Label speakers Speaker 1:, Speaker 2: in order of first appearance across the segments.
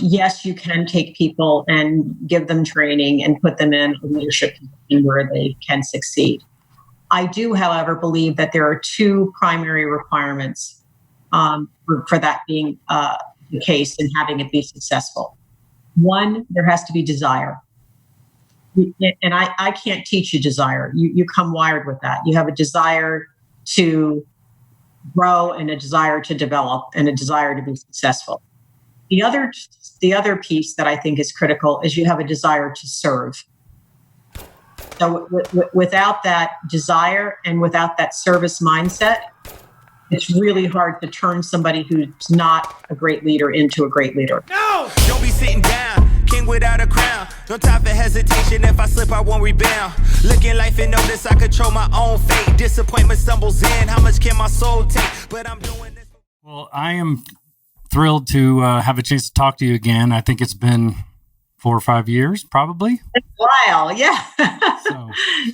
Speaker 1: yes, you can take people and give them training and put them in a leadership position where they can succeed. I do, however, believe that there are two primary requirements for that being the case and having it be successful. One, there has to be desire. And I can't teach you desire. You come wired with that. You have a desire to grow and a desire to develop and a desire to be successful. The other piece that I think is critical is you have a desire to serve. So without that desire and without that service mindset, it's really hard to turn somebody who's not a great leader into a great leader.
Speaker 2: No! Don't be sitting down, king without a crown. No time for hesitation, if I slip I won't rebound. Looking life and notice I control my own fate. Disappointment stumbles in, how much can my soul take? But I'm doing this.
Speaker 3: Well, I am thrilled to have a chance to talk to you again. I think it's been 4 or 5 years, probably.
Speaker 1: It's a while, yeah.
Speaker 3: So,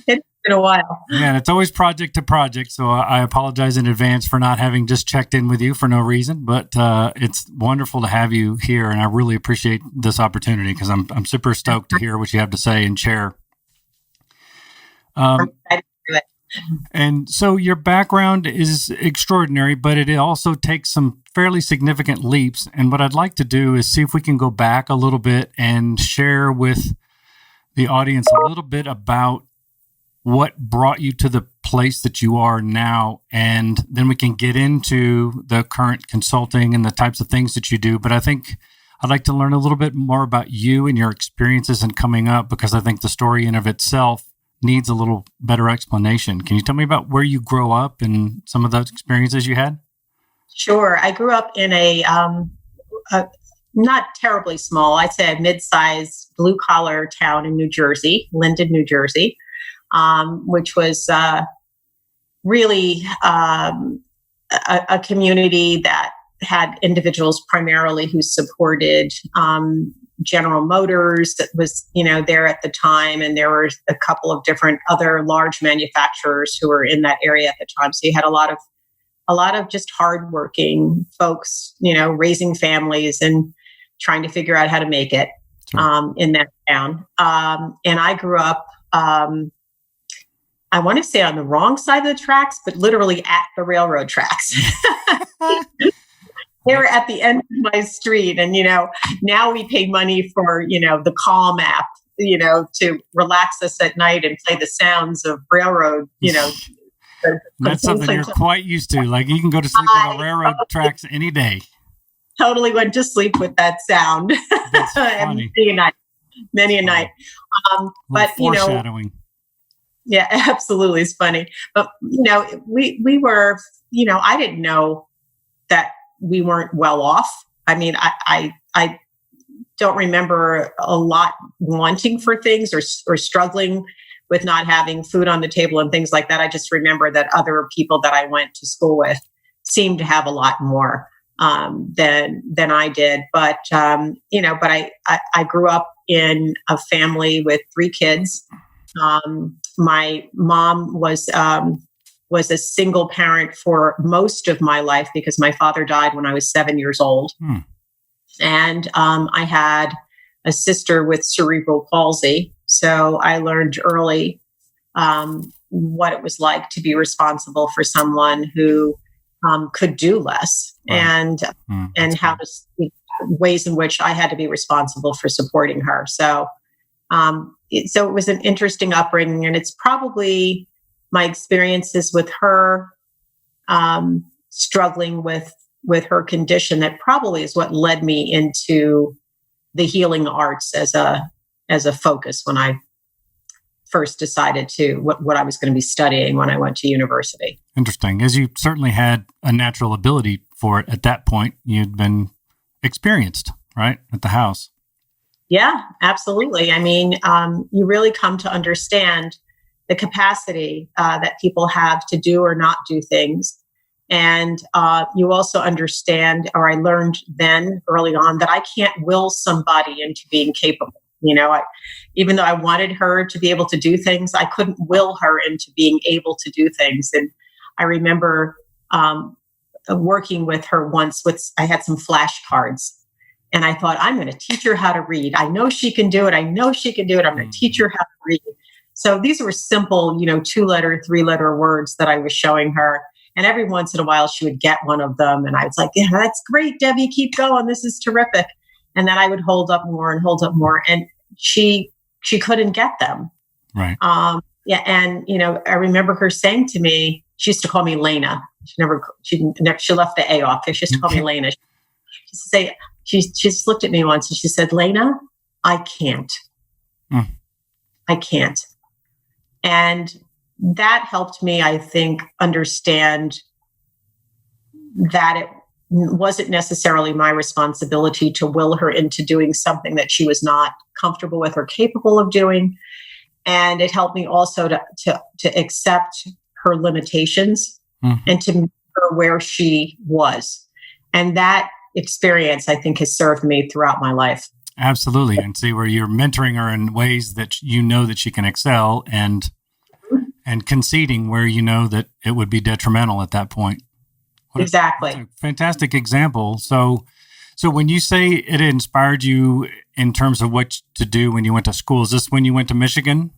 Speaker 1: it's been a while.
Speaker 3: Yeah, it's always project to project, so I apologize in advance for not having just checked in with you for no reason, but it's wonderful to have you here, and I really appreciate this opportunity because I'm super stoked to hear what you have to say and share. And so your background is extraordinary, but it also takes some fairly significant leaps. And what I'd like to do is see if we can go back a little bit and share with the audience a little bit about what brought you to the place that you are now. And then we can get into the current consulting and the types of things that you do. But I think I'd like to learn a little bit more about you and your experiences in coming up, because I think the story in of itself needs a little better explanation. Can you tell me about where you grew up and some of those experiences you had?
Speaker 1: Sure. I grew up in a not terribly small, I'd say a mid-sized blue-collar town in New Jersey, Linden, New Jersey, which was really a community that had individuals primarily who supported General Motors that was, there at the time. And there were a couple of different other large manufacturers who were in that area at the time. So you had a lot of just hardworking folks, raising families and trying to figure out how to make it in that town. And I grew up, I want to say on the wrong side of the tracks, but literally at the railroad tracks. They were at the end of my street. And, now we pay money for, the Calm app, to relax us at night and play the sounds of railroad,
Speaker 3: That's something you're quite used to. Like you can go to sleep on the railroad tracks any day.
Speaker 1: Totally went to sleep with that sound.
Speaker 3: That's funny.
Speaker 1: many a night. But,
Speaker 3: foreshadowing.
Speaker 1: Yeah, absolutely. It's funny. But, we were, I didn't know that we weren't well off. I mean, I don't remember a lot wanting for things or struggling with not having food on the table and things like that. I just remember that other people that I went to school with seemed to have a lot more than I did. But, but I grew up in a family with 3 kids. My mom was a single parent for most of my life because my father died when I was 7 years old. And I had a sister with cerebral palsy. So I learned early what it was like to be responsible for someone who could do less, and how to ways in which I had to be responsible for supporting her. So it was an interesting upbringing, and it's probably my experiences with her struggling with her condition that probably is what led me into the healing arts as a focus when I first decided to what I was going to be studying when I went to university.
Speaker 3: Interesting. As you certainly had a natural ability for it at that point, you'd been experienced, right, at the house.
Speaker 1: Yeah, absolutely. I mean, you really come to understand the capacity that people have to do or not do things. And you also understand, or I learned then early on, that I can't will somebody into being capable. Even though I wanted her to be able to do things, I couldn't will her into being able to do things. And I remember working with her once I had some flashcards. And I thought, I'm going to teach her how to read. I know she can do it. I'm going to teach her how to read. So these were simple, 2-letter, 3-letter words that I was showing her. And every once in a while, she would get one of them. And I was like, yeah, that's great, Debbie. Keep going. This is terrific. And then I would hold up more. And she couldn't get them.
Speaker 3: Right.
Speaker 1: Yeah. And, I remember her saying to me, she used to call me Lena. She left the A off. She used to call me Lena. She just looked at me once and she said, Lena, I can't. I can't. And that helped me, I think, understand that it wasn't necessarily my responsibility to will her into doing something that she was not comfortable with or capable of doing. And it helped me also to accept her limitations and to meet her where she was. And that experience, I think, has served me throughout my life.
Speaker 3: Absolutely. And see where you're mentoring her in ways that you know that she can excel and conceding where you know that it would be detrimental at that point.
Speaker 1: Exactly.
Speaker 3: That's a fantastic example. So when you say it inspired you in terms of what to do when you went to school, is this when you went to Michigan?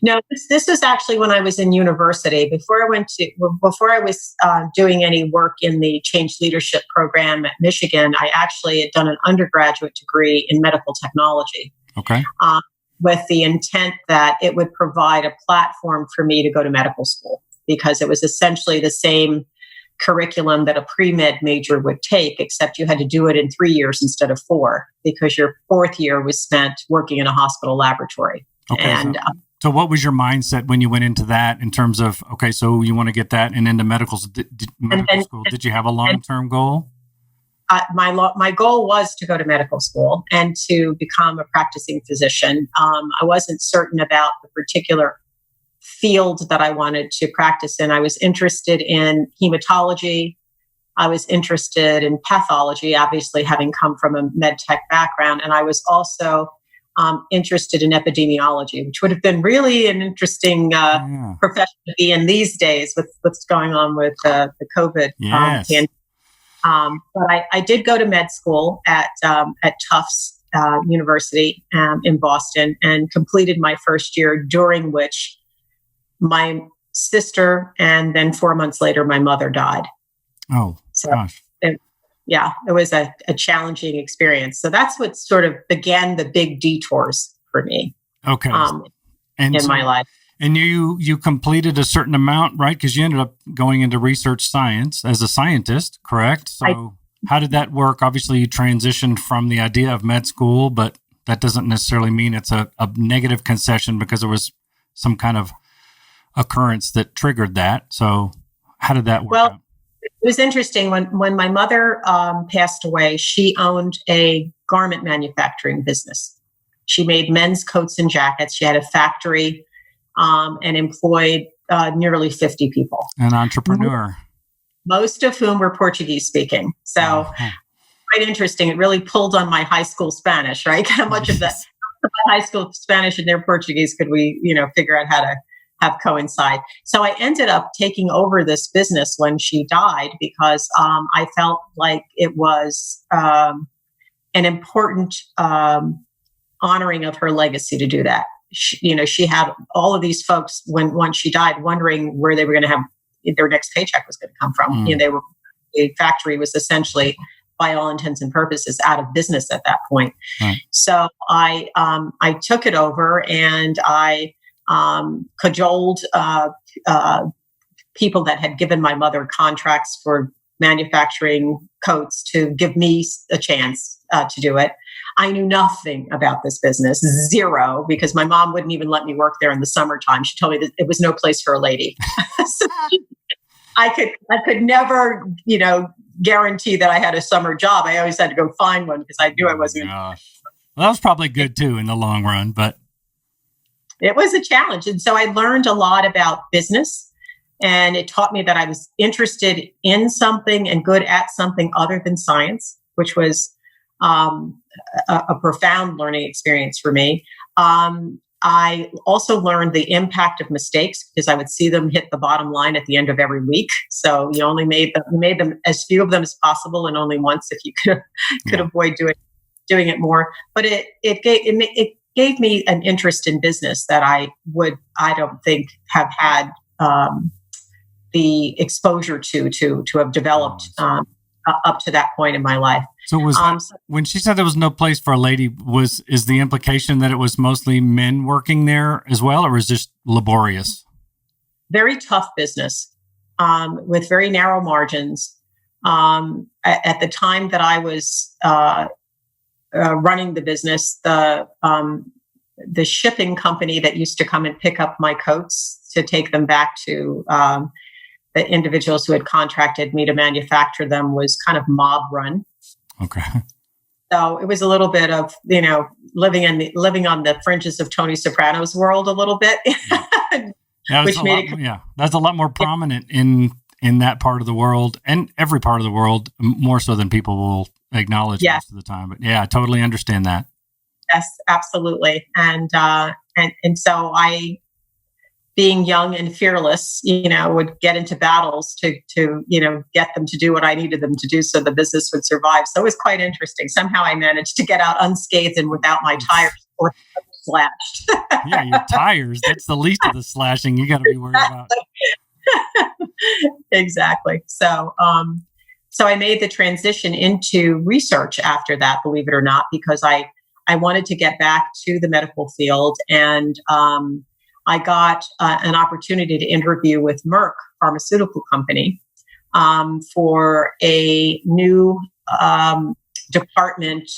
Speaker 1: No, this was actually when I was in university. Before I was doing any work in the Change Leadership program at Michigan, I actually had done an undergraduate degree in medical technology.
Speaker 3: Okay.
Speaker 1: With the intent that it would provide a platform for me to go to medical school, because it was essentially the same curriculum that a pre-med major would take, except you had to do it in 3 years instead of 4, because your 4th year was spent working in a hospital laboratory.
Speaker 3: Okay.
Speaker 1: And
Speaker 3: so what was your mindset when you went into that in terms of, okay, so you want to get that and into medical school? Did you have a long-term goal?
Speaker 1: My goal was to go to medical school and to become a practicing physician. I wasn't certain about the particular field that I wanted to practice in. I was interested in hematology. I was interested in pathology, obviously having come from a med tech background. And I was also interested in epidemiology, which would have been really an interesting profession to be in these days with what's going on with the COVID pandemic. But I did go to med school at Tufts University in Boston and completed my first year, during which my sister and then 4 months later, my mother died.
Speaker 3: Oh, so, gosh.
Speaker 1: It was a challenging experience. So that's what sort of began the big detours for me.
Speaker 3: Okay.
Speaker 1: In my life.
Speaker 3: And you completed a certain amount, right? Because you ended up going into research science as a scientist, correct? So how did that work? Obviously, you transitioned from the idea of med school, but that doesn't necessarily mean it's a negative concession because there was some kind of occurrence that triggered that. So how did that work out?
Speaker 1: It was interesting. When my mother passed away, she owned a garment manufacturing business. She made men's coats and jackets. She had a factory and employed nearly 50 people.
Speaker 3: An entrepreneur.
Speaker 1: Most of whom were Portuguese speaking. So quite interesting. It really pulled on my high school Spanish, right? How much of that high school Spanish and their Portuguese could we, figure out how to have coincide. So I ended up taking over this business when she died because I felt like it was an important honoring of her legacy to do that. She had all of these folks once she died wondering where they were going to have their next paycheck was going to come from. The factory was essentially, by all intents and purposes, out of business at that point. Right. So I took it over and I cajoled people that had given my mother contracts for manufacturing coats to give me a chance to do it. I knew nothing about this business, zero, because my mom wouldn't even let me work there in the summertime. She told me that it was no place for a lady. So I could never, guarantee that I had a summer job. I always had to go find one because I knew I wasn't.
Speaker 3: Well, that was probably good too in the long run, but
Speaker 1: it was a challenge. And so I learned a lot about business, and it taught me that I was interested in something and good at something other than science, which was a profound learning experience for me. I also learned the impact of mistakes because I would see them hit the bottom line at the end of every week. So you made them as few of them as possible, and only once if you could avoid doing it more. But it gave me an interest in business that I don't think have had the exposure to have developed up to that point in my life.
Speaker 3: So when she said there was no place for a lady, is the implication that it was mostly men working there as well, or is this laborious?
Speaker 1: Very tough business with very narrow margins. At the time that I was running the business, the shipping company that used to come and pick up my coats to take them back to the individuals who had contracted me to manufacture them was kind of mob run. Okay. So it was a little bit of, living on the fringes of Tony Soprano's world a little bit,
Speaker 3: that's a lot more prominent in that part of the world and every part of the world, more so than people will acknowledge most of the time. But yeah, I totally understand that.
Speaker 1: Yes, absolutely. And so I, being young and fearless, would get into battles to get them to do what I needed them to do so the business would survive. So it was quite interesting. Somehow I managed to get out unscathed and without my tires slashed.
Speaker 3: Yeah, your tires, that's the least of the slashing you got to be worried about.
Speaker 1: Exactly. So I made the transition into research after that, believe it or not, because I wanted to get back to the medical field, and I got an opportunity to interview with Merck Pharmaceutical Company for a new department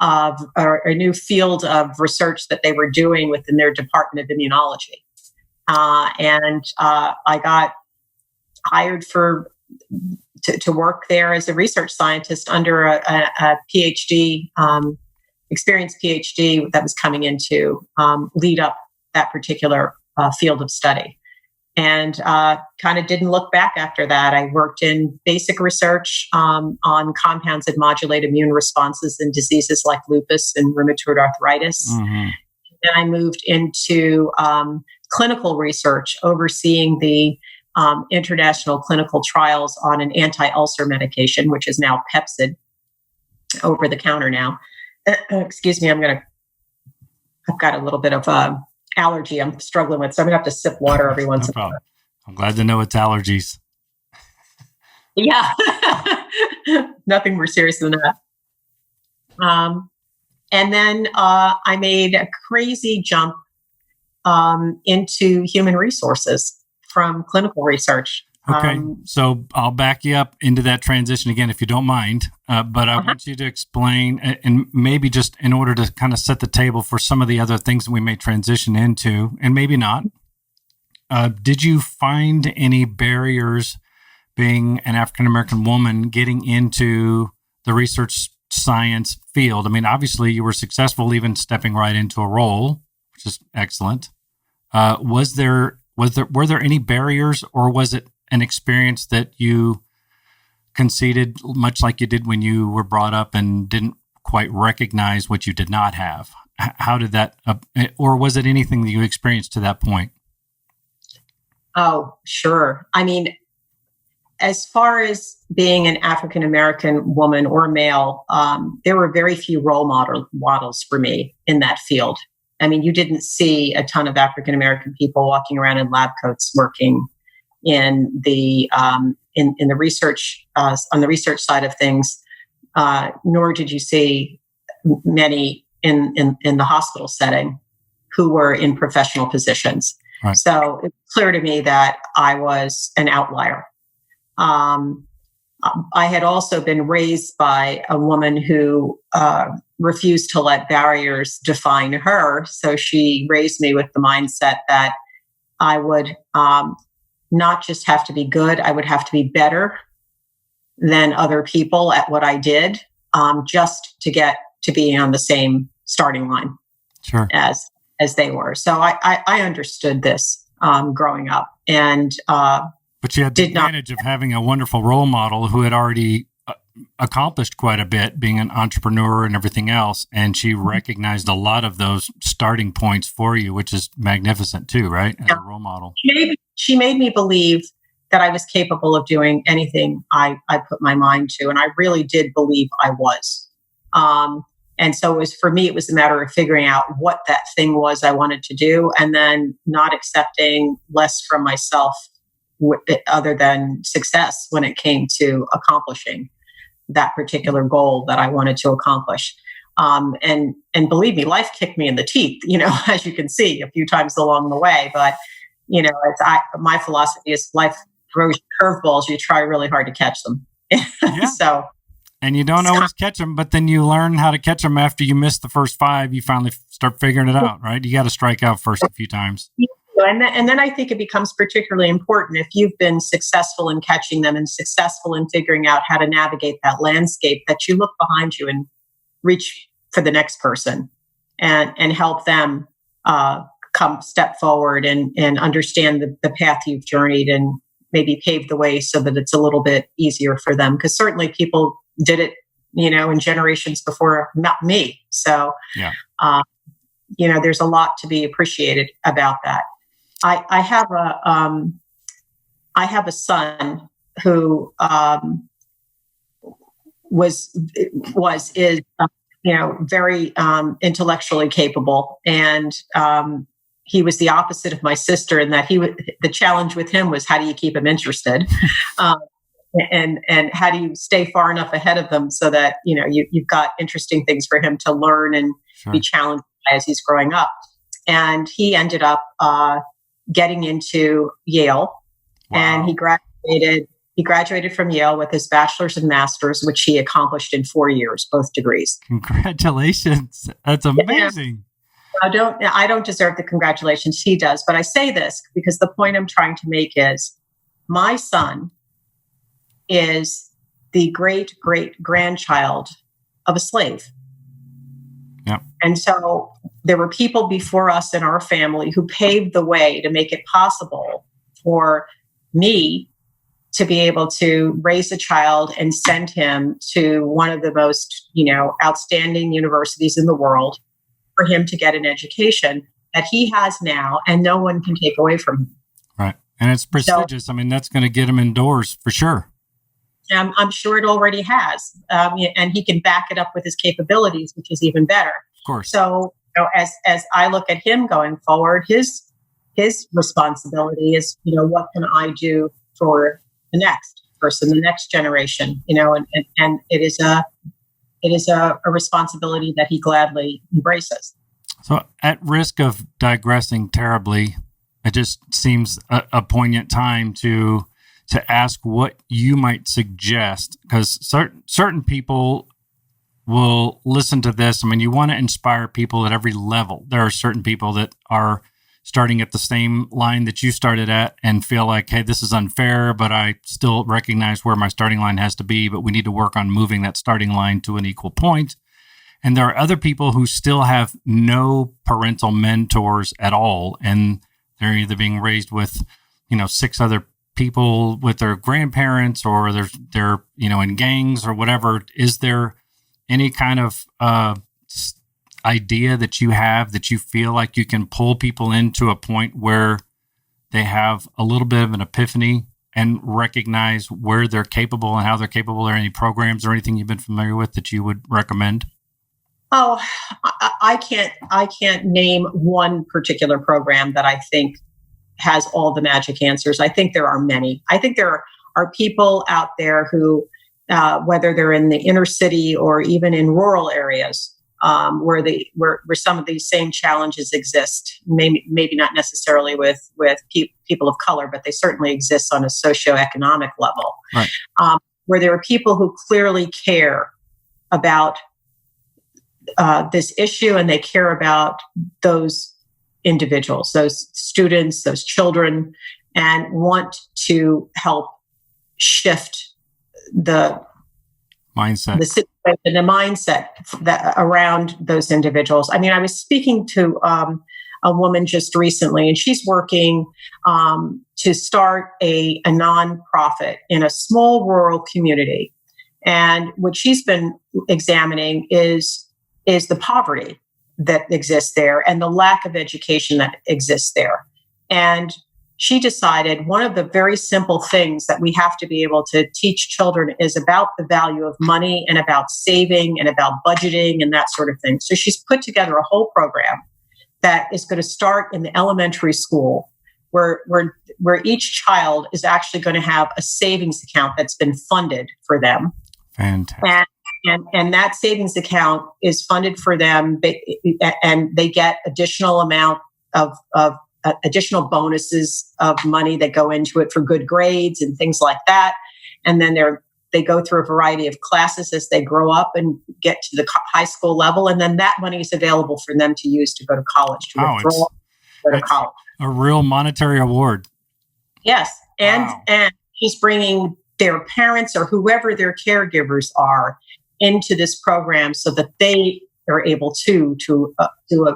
Speaker 1: or a new field of research that they were doing within their Department of Immunology. And I got hired to work there as a research scientist under a PhD, experienced PhD that was coming in to lead up that particular field of study. And kind of didn't look back after that. I worked in basic research on compounds that modulate immune responses in diseases like lupus and rheumatoid arthritis. Mm-hmm. Then I moved into clinical research, overseeing the international clinical trials on an anti-ulcer medication, which is now Pepcid, over the counter now. Excuse me, I've got a little bit of allergy I'm struggling with, so I'm gonna have to sip water every once in a while.
Speaker 3: I'm glad to know it's allergies.
Speaker 1: Yeah, nothing more serious than that. And then I made a crazy jump into human resources from clinical research.
Speaker 3: Okay, so I'll back you up into that transition again, if you don't mind. But I want you to explain, and maybe just in order to kind of set the table for some of the other things that we may transition into, and maybe not. Did you find any barriers, being an African-American woman, getting into the research science field? I mean, obviously you were successful even stepping right into a role, which is excellent. Were there any barriers, or was it an experience that you conceded, much like you did when you were brought up and didn't quite recognize what you did not have? How did that, or was it anything that you experienced to that point?
Speaker 1: Oh, sure. I mean, as far as being an African-American woman or male, there were very few role models for me in that field. I mean, you didn't see a ton of African-American people walking around in lab coats working in the research on the research side of things, nor did you see many in the hospital setting who were in professional positions. Right. So it's clear to me that I was an outlier. I had also been raised by a woman who refused to let barriers define her. So she raised me with the mindset that I would not just have to be good, I would have to be better than other people at what I did, just to get to be on the same starting line as they were. So I understood this growing up, and
Speaker 3: but you had the advantage of having a wonderful role model who had already accomplished quite a bit being an entrepreneur and everything else. And she recognized a lot of those starting points for you, which is magnificent too, right? As a role model.
Speaker 1: She made me believe that I was capable of doing anything I put my mind to. And I really did believe I was. And so for me, it was a matter of figuring out what that thing was I wanted to do, and then not accepting less from myself other than success when it came to accomplishing that particular goal that I wanted to accomplish. And believe me, life kicked me in the teeth, as you can see a few times along the way. But, my philosophy is life throws you curveballs. You try really hard to catch them. Yeah.
Speaker 3: And you don't always catch them, but then you learn how to catch them after you miss the first 5. You finally start figuring it out, right? You got to strike out first a few times.
Speaker 1: And then I think it becomes particularly important if you've been successful in catching them and successful in figuring out how to navigate that landscape, that you look behind you and reach for the next person and help them come step forward and understand the path you've journeyed and maybe pave the way so that it's a little bit easier for them. Because certainly people did it, in generations before, not me. So, there's a lot to be appreciated about that. I have a son who is very intellectually capable, and he was the opposite of my sister in that the challenge with him was, how do you keep him interested? And how do you stay far enough ahead of them so that, you've got interesting things for him to learn and be challenged by as he's growing up. And he ended up getting into Yale. Wow. And he graduated from Yale with his bachelor's and master's, which he accomplished in 4 years, both degrees.
Speaker 3: Congratulations. That's amazing.
Speaker 1: I don't deserve the congratulations. He does. But I say this because the point I'm trying to make is my son is the great-great-grandchild of a slave.
Speaker 3: Yeah.
Speaker 1: And so there were people before us in our family who paved the way to make it possible for me to be able to raise a child and send him to one of the most, outstanding universities in the world, for him to get an education that he has now and no one can take away from him.
Speaker 3: Right. And it's prestigious. So, that's going to get him indoors for sure.
Speaker 1: I'm sure it already has. And he can back it up with his capabilities, which is even better.
Speaker 3: Of course.
Speaker 1: So, as I look at him going forward, his responsibility is, what can I do for the next person, the next generation, and it is a responsibility that he gladly embraces.
Speaker 3: So, at risk of digressing terribly, it just seems a poignant time to ask what you might suggest, because certain people will listen to this. You want to inspire people at every level. There are certain people that are starting at the same line that you started at and feel like, hey, this is unfair, but I still recognize where my starting line has to be, but we need to work on moving that starting line to an equal point. And there are other people who still have no parental mentors at all, and they're either being raised with, 6 other people with their grandparents, or they're in gangs or whatever. Is there any kind of idea that you have that you feel like you can pull people into a point where they have a little bit of an epiphany and recognize where they're capable and how they're capable? Are there any programs or anything you've been familiar with that you would recommend?
Speaker 1: Oh, I can't name one particular program that I think has all the magic answers. I think there are many. I think there are people out there who, whether they're in the inner city or even in rural areas, where some of these same challenges exist. Maybe not necessarily with people of color, but they certainly exist on a socioeconomic level.
Speaker 3: Right.
Speaker 1: Where there are people who clearly care about this issue, and they care about those individuals, those students, those children, and want to help shift the
Speaker 3: mindset,
Speaker 1: the mindset that around those individuals. I was speaking to a woman just recently, and she's working to start a nonprofit in a small rural community. And what she's been examining is the poverty that exists there and the lack of education that exists there. And she decided one of the very simple things that we have to be able to teach children is about the value of money and about saving and about budgeting and that sort of thing. So she's put together a whole program that is going to start in the elementary school where each child is actually going to have a savings account that's been funded for them.
Speaker 3: Fantastic.
Speaker 1: And that savings account is funded for them, and they get additional amount of additional bonuses of money that go into it for good grades and things like that. And then they go through a variety of classes as they grow up and get to the high school level. And then that money is available for them to use to go to college, go to college.
Speaker 3: A real monetary award.
Speaker 1: Yes. And she's bringing their parents or whoever their caregivers are into this program so that they are able to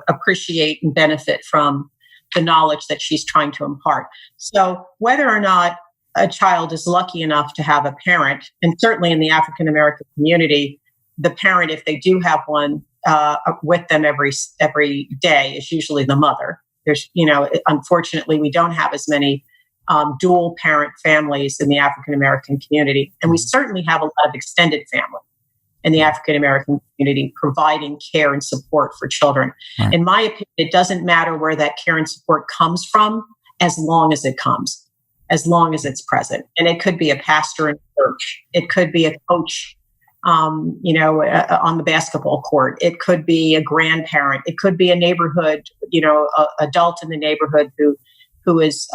Speaker 1: appreciate and benefit from the knowledge that she's trying to impart. So whether or not a child is lucky enough to have a parent, and certainly in the African American community, the parent, if they do have one with them every day, is usually the mother. There's, unfortunately, we don't have as many dual parent families in the African American community, and we certainly have a lot of extended family in the African American community providing care and support for children. Right. In my opinion, it doesn't matter where that care and support comes from, as long as it comes, as long as it's present. And it could be a pastor in church. It could be a coach, on the basketball court. It could be a grandparent. It could be a neighborhood, adult in the neighborhood who is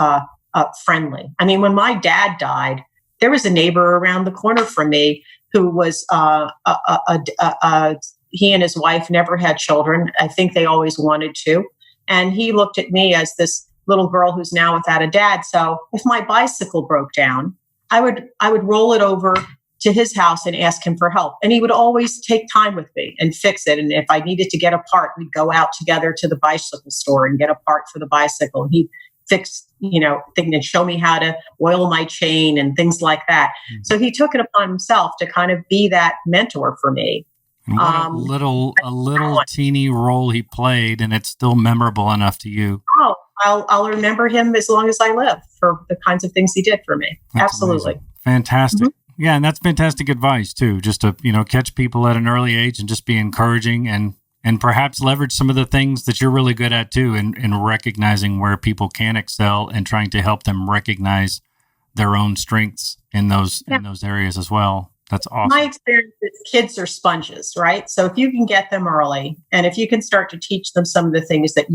Speaker 1: friendly. I mean, when my dad died, there was a neighbor around the corner from me who was he and his wife never had children. I think they always wanted to. And he looked at me as this little girl who's now without a dad. So if my bicycle broke down, I would roll it over to his house and ask him for help. And he would always take time with me and fix it. And if I needed to get a part, we'd go out together to the bicycle store and get a part for the bicycle. And he'd fix, and show me how to oil my chain and things like that. Mm-hmm. So he took it upon himself to kind of be that mentor for me.
Speaker 3: A little teeny role he played, and it's still memorable enough to you.
Speaker 1: Oh, I'll remember him as long as I live for the kinds of things he did for me. That's absolutely
Speaker 3: amazing. Fantastic. Mm-hmm. Yeah, and that's fantastic advice too. Just to catch people at an early age and just be encouraging and perhaps leverage some of the things that you're really good at too, in recognizing where people can excel and trying to help them recognize their own strengths in those areas as well. That's awesome.
Speaker 1: My experience is kids are sponges, right? So if you can get them early and if you can start to teach them some of the things that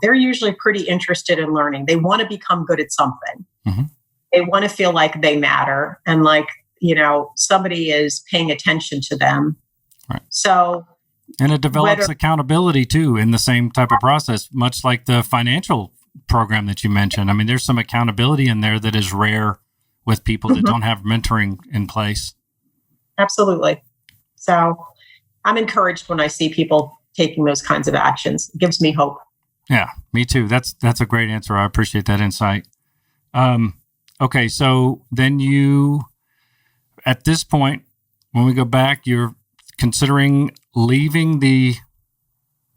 Speaker 1: they're usually pretty interested in learning. They want to become good at something. Mm-hmm. They want to feel like they matter and like, somebody is paying attention to them.
Speaker 3: Right.
Speaker 1: So,
Speaker 3: and it develops accountability too in the same type of process, much like the financial program that you mentioned. I mean, there's some accountability in there that is rare with people that don't have mentoring in place.
Speaker 1: Absolutely. So I'm encouraged when I see people taking those kinds of actions. It gives me hope.
Speaker 3: Yeah, me too. That's a great answer. I appreciate that insight. Okay, so then at this point, when we go back, you're considering leaving the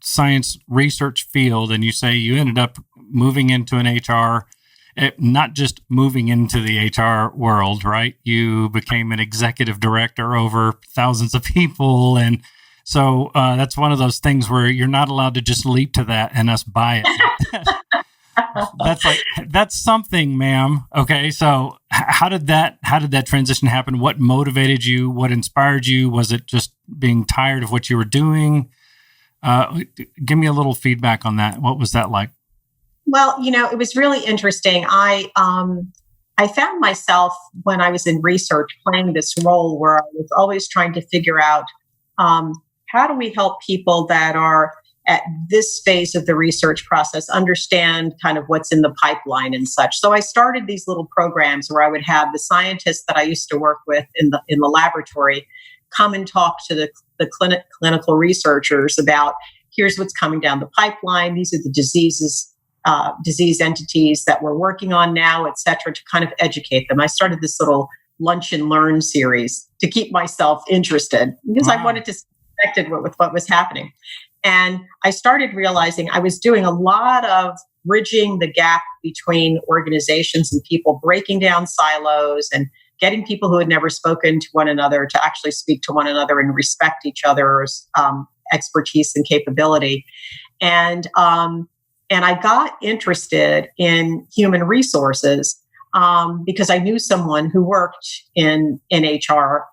Speaker 3: science research field, and you say you ended up moving into an HR, not just moving into the HR world, right? You became an executive director over thousands of people. And so that's one of those things where you're not allowed to just leap to that and us buy it. That's something, ma'am. Okay. So how did that transition happen? What motivated you? What inspired you? Was it just being tired of what you were doing? Give me a little feedback on that. What was that like?
Speaker 1: Well, it was really interesting. I found myself when I was in research playing this role where I was always trying to figure out how do we help people that are at this phase of the research process understand kind of what's in the pipeline and such. So I started these little programs where I would have the scientists that I used to work with in the laboratory come and talk to the clinical researchers about here's what's coming down the pipeline. These are the disease entities that we're working on now, et cetera, to kind of educate them. I started this little lunch and learn series to keep myself interested because I wanted to stay connected with what was happening. And I started realizing I was doing a lot of bridging the gap between organizations and people, breaking down silos and getting people who had never spoken to one another to actually speak to one another and respect each other's expertise and capability. And I got interested in human resources because I knew someone who worked in HR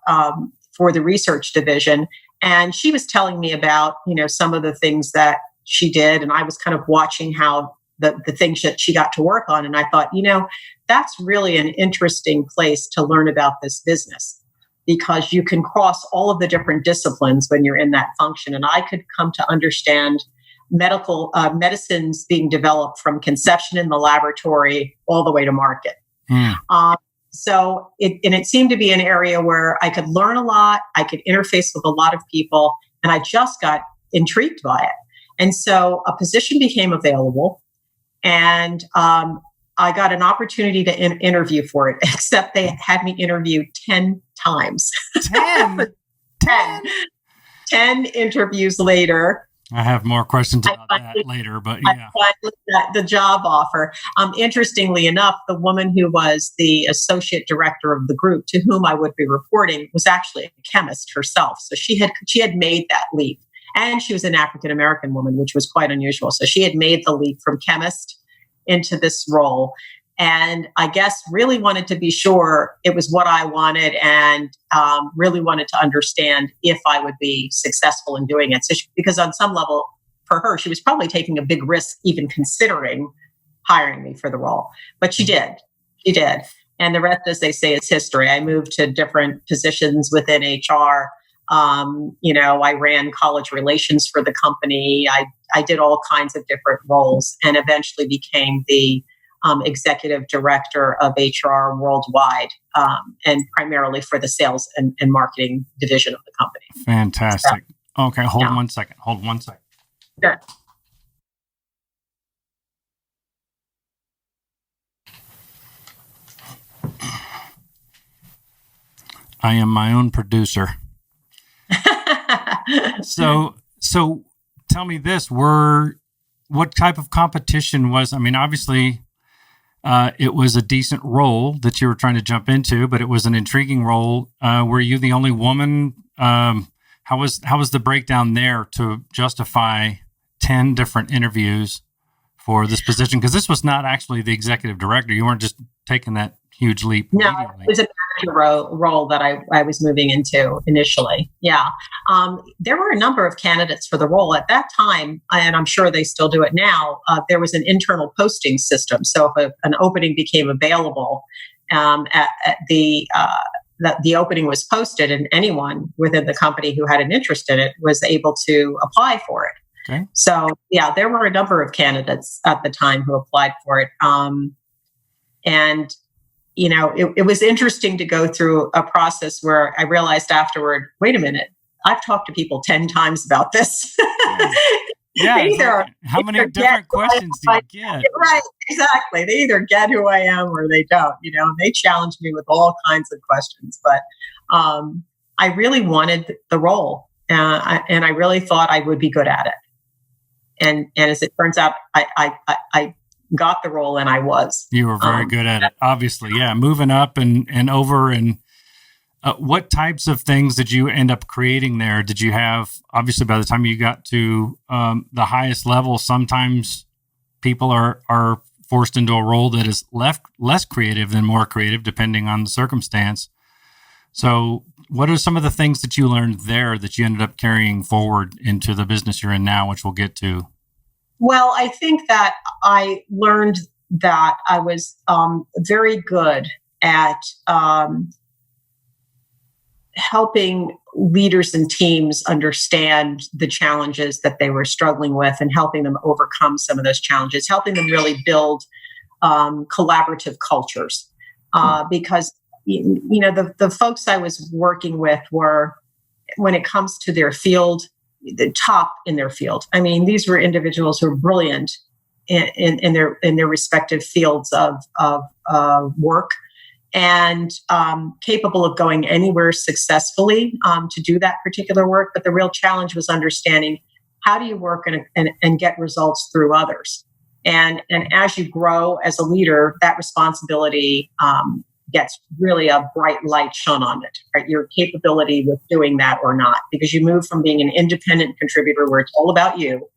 Speaker 1: for the research division. And she was telling me about, some of the things that she did. And I was kind of watching how the things that she got to work on. And I thought, that's really an interesting place to learn about this business because you can cross all of the different disciplines when you're in that function. And I could come to understand medicines being developed from conception in the laboratory all the way to market. So it seemed to be an area where I could learn a lot, I could interface with a lot of people, and I just got intrigued by it. And so a position became available, and I got an opportunity to interview for it, except they had me interview 10 times.
Speaker 3: 10?
Speaker 1: 10 interviews later.
Speaker 3: I have more questions about that later, but yeah.
Speaker 1: I got the job offer. Interestingly enough, the woman who was the associate director of the group to whom I would be reporting was actually a chemist herself. So she had made that leap. And she was an African-American woman, which was quite unusual. So she had made the leap from chemist into this role. And I guess really wanted to be sure it was what I wanted and really wanted to understand if I would be successful in doing it. So because on some level, for her, she was probably taking a big risk even considering hiring me for the role. But she did. She did. And the rest, as they say, is history. I moved to different positions within HR. I ran college relations for the company. I did all kinds of different roles and eventually became the executive director of HR worldwide, and primarily for the sales and marketing division of the company.
Speaker 3: Fantastic. So, okay, hold on 1 second.
Speaker 1: Sure.
Speaker 3: I am my own producer. So tell me this, what type of competition was, obviously, it was a decent role that you were trying to jump into, but it was an intriguing role. Were you the only woman? How was the breakdown there to justify 10 different interviews for this position? Because this was not actually the executive director. You weren't just taking that huge leap immediately.
Speaker 1: No, it was a manager role that I was moving into initially. Yeah. There were a number of candidates for the role at that time, and I'm sure they still do it now. There was an internal posting system. So if an opening became available, the opening was posted and anyone within the company who had an interest in it was able to apply for it. Okay. So yeah, there were a number of candidates at the time who applied for it. And it was interesting to go through a process where I realized afterward, wait a minute, I've talked to people 10 times about this.
Speaker 3: Yeah. How many different questions do you get?
Speaker 1: Right, exactly. They either get who I am or they don't, they challenge me with all kinds of questions. But I really wanted the role and I really thought I would be good at it. And as it turns out, I got the role and I was.
Speaker 3: You were very good at it, obviously. Yeah, moving up and over. And what types of things did you end up creating there? Did you have, obviously, by the time you got to the highest level, sometimes people are forced into a role that is less creative than more creative, depending on the circumstance. So what are some of the things that you learned there that you ended up carrying forward into the business you're in now, which we'll get to?
Speaker 1: Well, I think that I learned that I was very good at helping leaders and teams understand the challenges that they were struggling with and helping them overcome some of those challenges, helping them really build collaborative cultures. Because, the folks I was working with were, when it comes to their field, the top in their field. These were individuals who were brilliant in their respective fields of work, and capable of going anywhere successfully to do that particular work. But the real challenge was understanding how do you work and get results through others. And as you grow as a leader, that responsibility gets really a bright light shone on it, right? Your capability with doing that or not, because you move from being an independent contributor where it's all about you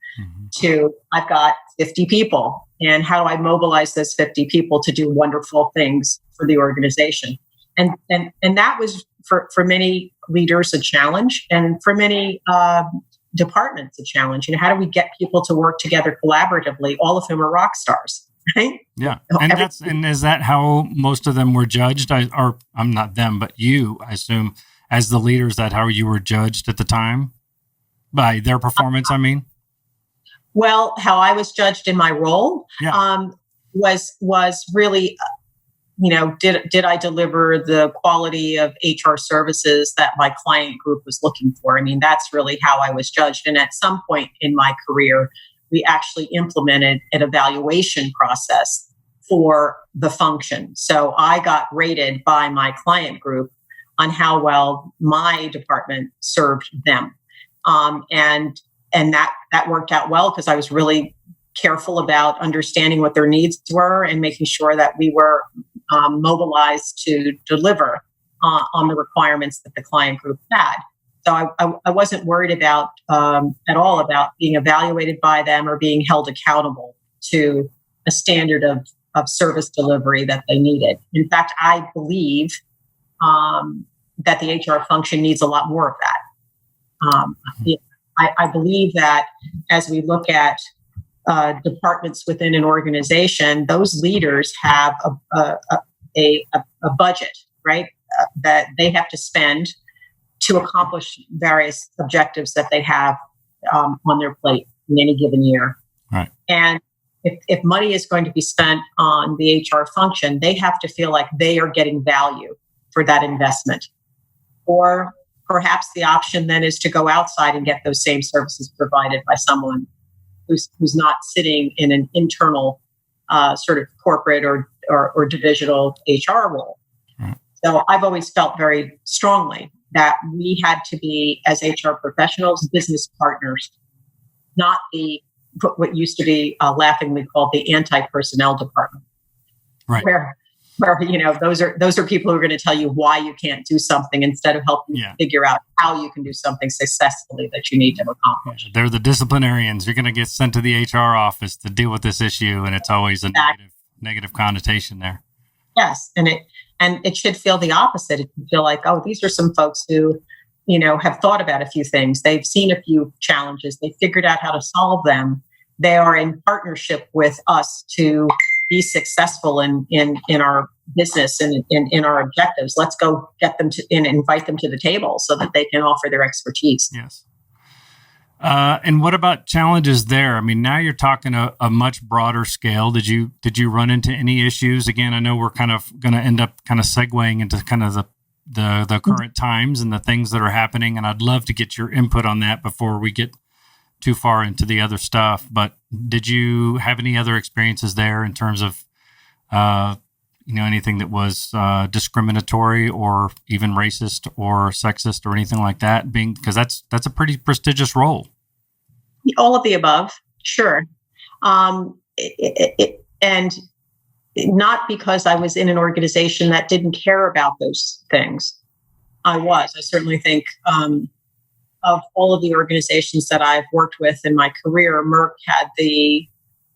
Speaker 1: to I've got 50 people, and how do I mobilize those 50 people to do wonderful things for the organization? And that was for many leaders a challenge, and for many departments a challenge. You know, how do we get people to work together collaboratively, all of whom are rock stars, right?
Speaker 3: Yeah. And is that how most of them were judged? I'm not them, but you, I assume, as the leaders, that how you were judged at the time by their performance, I mean?
Speaker 1: Well, how I was judged in my role was really, did I deliver the quality of HR services that my client group was looking for? I mean, that's really how I was judged. And at some point in my career, we actually implemented an evaluation process for the function. So I got rated by my client group on how well my department served them. And that worked out well because I was really careful about understanding what their needs were and making sure that we were mobilized to deliver on the requirements that the client group had. So I wasn't worried about at all about being evaluated by them or being held accountable to a standard of service delivery that they needed. In fact, I believe that the HR function needs a lot more of that. I believe that as we look at departments within an organization, those leaders have a budget, right, that they have to spend to accomplish various objectives that they have on their plate in any given year.
Speaker 3: Right.
Speaker 1: And if money is going to be spent on the HR function, they have to feel like they are getting value for that investment. Or perhaps the option then is to go outside and get those same services provided by someone who's not sitting in an internal sort of corporate or divisional HR role.
Speaker 3: Right.
Speaker 1: So I've always felt very strongly that we had to be, as HR professionals, business partners, not what used to be laughingly called the anti-personnel department,
Speaker 3: right?
Speaker 1: Where those are people who are going to tell you why you can't do something instead of helping you figure out how you can do something successfully that you need to accomplish.
Speaker 3: They're the disciplinarians. You're going to get sent to the HR office to deal with this issue, and it's always a negative connotation there.
Speaker 1: Yes, and it should feel the opposite. It should feel like, oh, these are some folks who, have thought about a few things. They've seen a few challenges. They figured out how to solve them. They are in partnership with us to be successful in our business and in our objectives. Let's go get them and invite them to the table so that they can offer their expertise.
Speaker 3: Yes. And what about challenges there? I mean, now you're talking a much broader scale. Did you run into any issues? Again, I know we're kind of going to end up kind of segueing into kind of the current times and the things that are happening. And I'd love to get your input on that before we get too far into the other stuff. But did you have any other experiences there in terms of, anything that was discriminatory or even racist or sexist or anything like that? Because that's a pretty prestigious role.
Speaker 1: All of the above, sure. And not because I was in an organization that didn't care about those things. I certainly think of all of the organizations that I've worked with in my career, Merck had the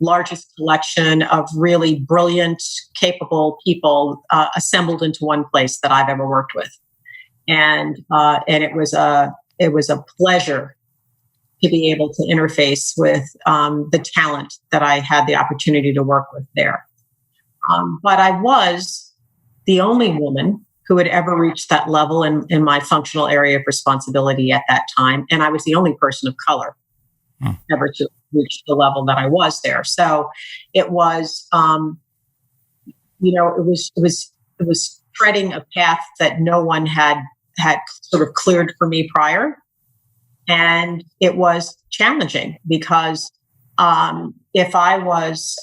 Speaker 1: largest collection of really brilliant, capable people assembled into one place that I've ever worked with, and it was a pleasure to be able to interface with the talent that I had the opportunity to work with there. But I was the only woman who had ever reached that level in my functional area of responsibility at that time, and I was the only person of color ever to reach the level that I was there. So it was, it was treading a path that no one had sort of cleared for me prior, and it was challenging because if I was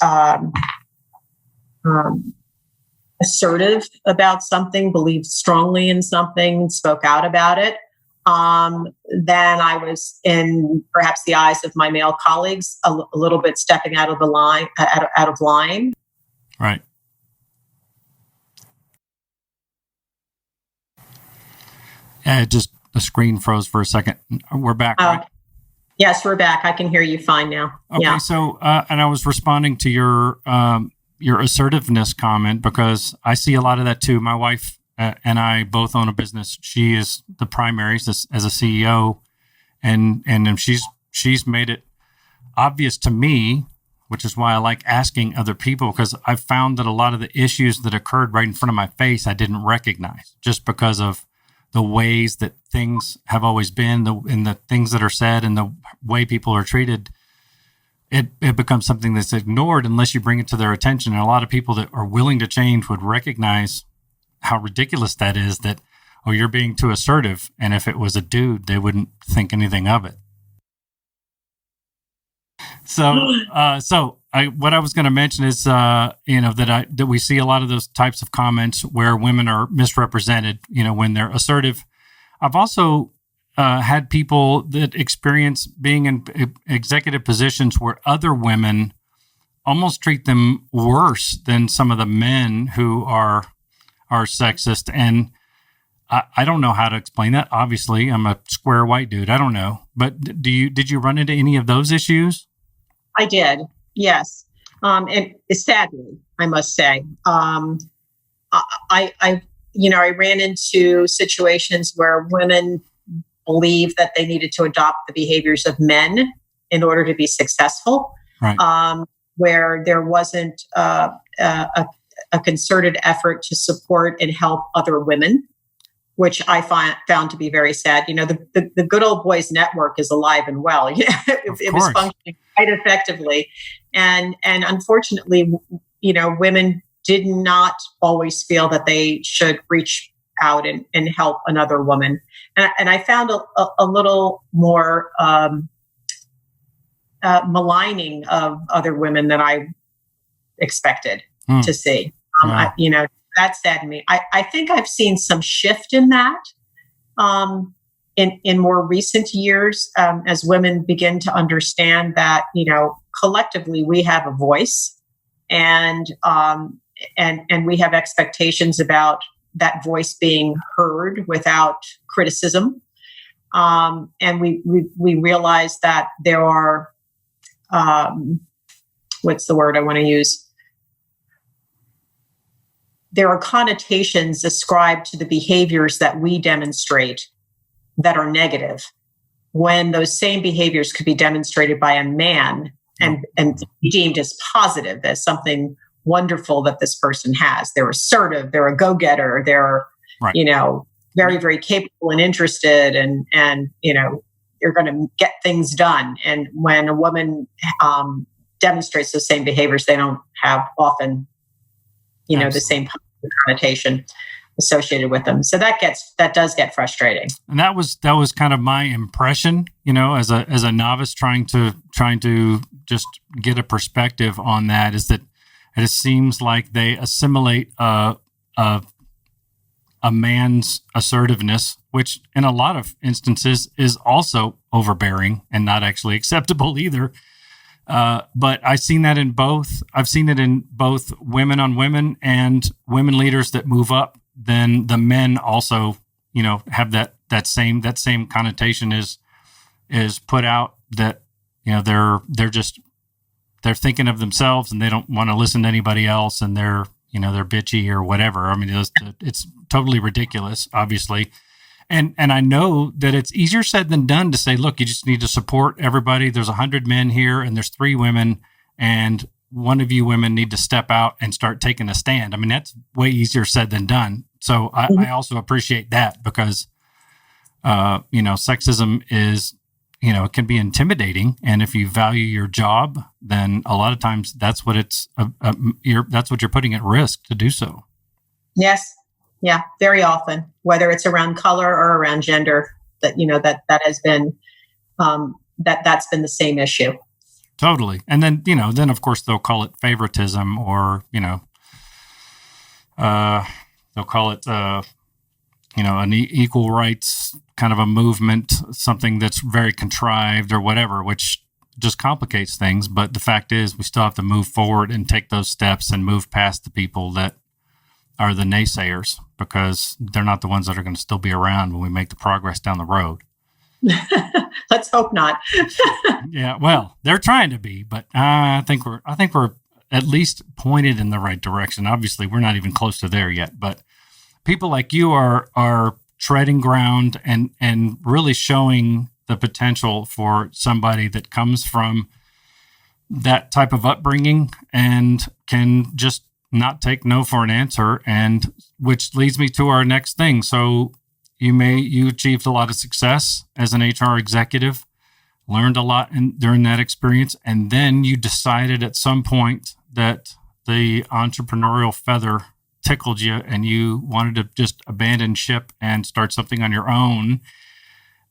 Speaker 1: assertive about something, believed strongly in something, spoke out about it, then I was, in perhaps the eyes of my male colleagues, a little bit stepping out of the line, out of line.
Speaker 3: Right. Just the screen froze for a second. We're back. Right?
Speaker 1: Yes, we're back. I can hear you fine now.
Speaker 3: Okay.
Speaker 1: Yeah.
Speaker 3: So, and I was responding to your assertiveness comment because I see a lot of that too. My wife and I both own a business. She is the primary as a CEO, and she's made it obvious to me, which is why I like asking other people, because I've found that a lot of the issues that occurred right in front of my face I didn't recognize just because of the ways that things have always been, and the things that are said and the way people are treated. It becomes something that's ignored unless you bring it to their attention. And a lot of people that are willing to change would recognize how ridiculous that is, that, oh, you're being too assertive. And if it was a dude, they wouldn't think anything of it. So, what I was going to mention is, that we see a lot of those types of comments where women are misrepresented, when they're assertive. I've also had people that experience being in executive positions where other women almost treat them worse than some of the men who are sexist. And I don't know how to explain that. Obviously, I'm a square white dude. I don't know. But did you run into any of those issues?
Speaker 1: I did. Yes. And sadly, I must say, I ran into situations where women believed that they needed to adopt the behaviors of men in order to be successful, right. Where there wasn't a concerted effort to support and help other women, which I found to be very sad. The Good Old Boys Network is alive and well. It was functioning quite effectively. And unfortunately, women did not always feel that they should reach out and help another woman. And I found a little more maligning of other women than I expected to see. That saddened me. I think I've seen some shift in that in more recent years as women begin to understand that, collectively we have a voice and we have expectations about that voice being heard without criticism. And we realize that there are, what's the word I want to use? There are connotations ascribed to the behaviors that we demonstrate that are negative, when those same behaviors could be demonstrated by a man and be deemed as positive, as something wonderful that this person has. They're assertive, they're a go-getter, they're, right. Very, very capable and interested, and you're going to get things done. And when a woman demonstrates those same behaviors, they don't have often, the same connotation associated with them. So that does get frustrating. And
Speaker 3: that was kind of my impression, as a novice trying to just get a perspective on that, is that it seems like they assimilate a man's assertiveness, which in a lot of instances is also overbearing and not actually acceptable either. But I've seen it in both women on women and women leaders that move up. Then the men also, have that same connotation is put out, that, they're thinking of themselves and they don't want to listen to anybody else, and they're bitchy or whatever. I mean, it's totally ridiculous, obviously. And I know that it's easier said than done to say, look, you just need to support everybody. There's 100 men here and there's 3 women, and one of you women need to step out and start taking a stand. I mean, that's way easier said than done. So I also appreciate that, because, sexism is, it can be intimidating. And if you value your job, then a lot of times that's what that's what you're putting at risk to do so.
Speaker 1: Yes. Yeah. Very often, whether it's around color or around gender, that has been, that's been the same issue.
Speaker 3: Totally. And then, then of course they'll call it favoritism, or, they'll call it, an equal rights kind of a movement, something that's very contrived or whatever, which just complicates things. But the fact is, we still have to move forward and take those steps and move past the people that are the naysayers, because they're not the ones that are going to still be around when we make the progress down the road.
Speaker 1: Let's hope not.
Speaker 3: Yeah, well, they're trying to be, but I think we're at least pointed in the right direction. Obviously, we're not even close to there yet, but people like you are treading ground and really showing the potential for somebody that comes from that type of upbringing and can just not take no for an answer, and which leads me to our next thing. So you achieved a lot of success as an HR executive, learned a lot during that experience, and then you decided at some point that the entrepreneurial feather tickled you and you wanted to just abandon ship and start something on your own.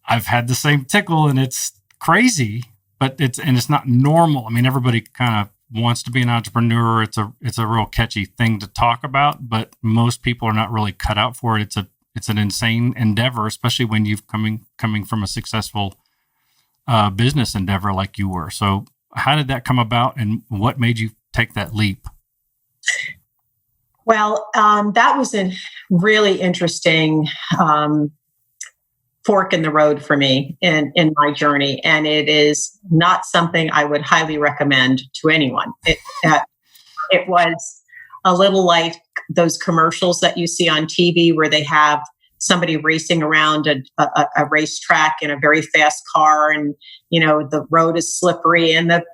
Speaker 3: I've had the same tickle, and it's crazy, but it's not normal. I mean, everybody kind of wants to be an entrepreneur. It's a real catchy thing to talk about, but most people are not really cut out for it. It's an insane endeavor, especially when you've coming from a successful business endeavor like you were. So how did that come about, and what made you take that leap?
Speaker 1: Well, that was a really interesting fork in the road for me in my journey. And it is not something I would highly recommend to anyone. It was a little like those commercials that you see on TV where they have somebody racing around a racetrack in a very fast car, and, the road is slippery and the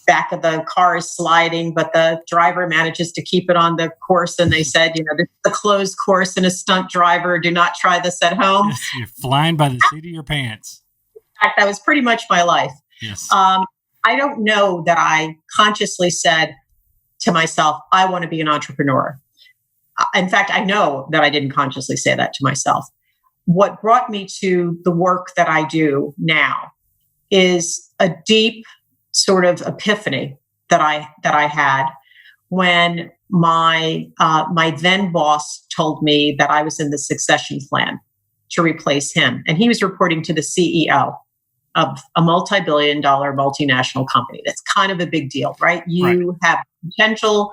Speaker 1: back of the car is sliding, but the driver manages to keep it on the course. And they said, this is a closed course and a stunt driver. Do not try this at home.
Speaker 3: Yes, you're flying by the seat of your pants.
Speaker 1: In fact, that was pretty much my life.
Speaker 3: Yes.
Speaker 1: I don't know that I consciously said to myself, I want to be an entrepreneur. In fact, I know that I didn't consciously say that to myself. What brought me to the work that I do now is a deep sort of epiphany that I had when my then boss told me that I was in the succession plan to replace him, and he was reporting to the CEO of a multi-billion-dollar multinational company. That's kind of a big deal, right? You have potential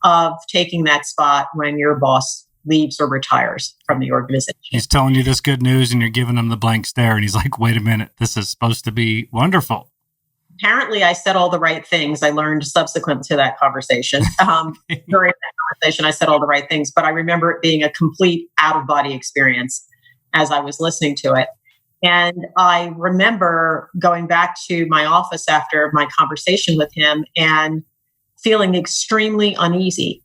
Speaker 1: of taking that spot when your boss leaves or retires from the organization.
Speaker 3: He's telling you this good news, and you're giving him the blank stare, and he's like, "Wait a minute, this is supposed to be wonderful."
Speaker 1: Apparently, I said all the right things. I learned subsequent to that conversation. During that conversation, I said all the right things, but I remember it being a complete out-of-body experience as I was listening to it. And I remember going back to my office after my conversation with him and feeling extremely uneasy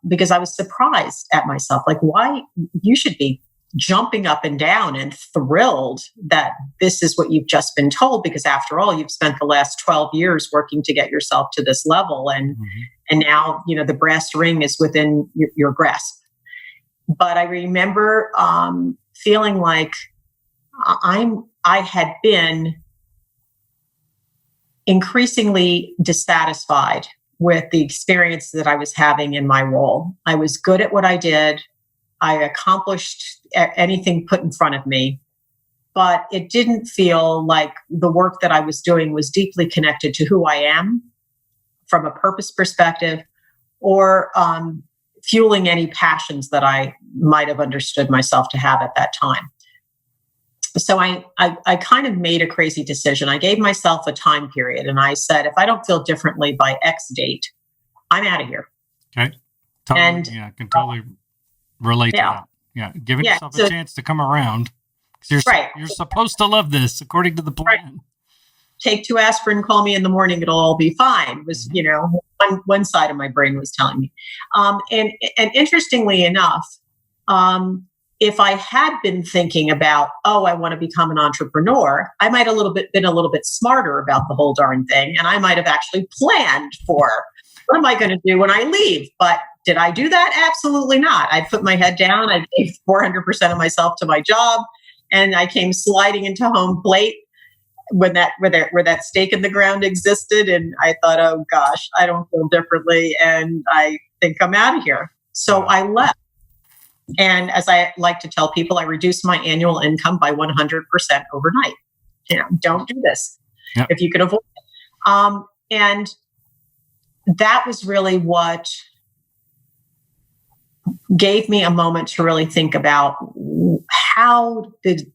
Speaker 1: because I was surprised at myself. Like, why? You should be jumping up and down and thrilled that this is what you've just been told, because after all, you've spent the last 12 years working to get yourself to this level. And now, the brass ring is within your grasp. But I remember feeling like I had been increasingly dissatisfied with the experience that I was having in my role. I was good at what I did. I accomplished anything put in front of me, but it didn't feel like the work that I was doing was deeply connected to who I am from a purpose perspective, or fueling any passions that I might have understood myself to have at that time. So I kind of made a crazy decision. I gave myself a time period, and I said, if I don't feel differently by X date, I'm out of here.
Speaker 3: Okay. Totally, I can totally relate to that. Yeah, giving yourself a chance to come around. You're supposed to love this according to the plan.
Speaker 1: Right. Take 2 aspirin, call me in the morning, it'll all be fine, was, one side of my brain was telling me. And interestingly enough, if I had been thinking about, I want to become an entrepreneur, I might been a little bit smarter about the whole darn thing. And I might have actually planned for, what am I going to do when I leave? But did I do that? Absolutely not. I put my head down. I gave 400% of myself to my job, and I came sliding into home plate when that stake in the ground existed. And I thought, oh gosh, I don't feel differently, and I think I'm out of here. So I left. And as I like to tell people, I reduced my annual income by 100% overnight. Don't do this if you can avoid it. And that was really what gave me a moment to really think about how did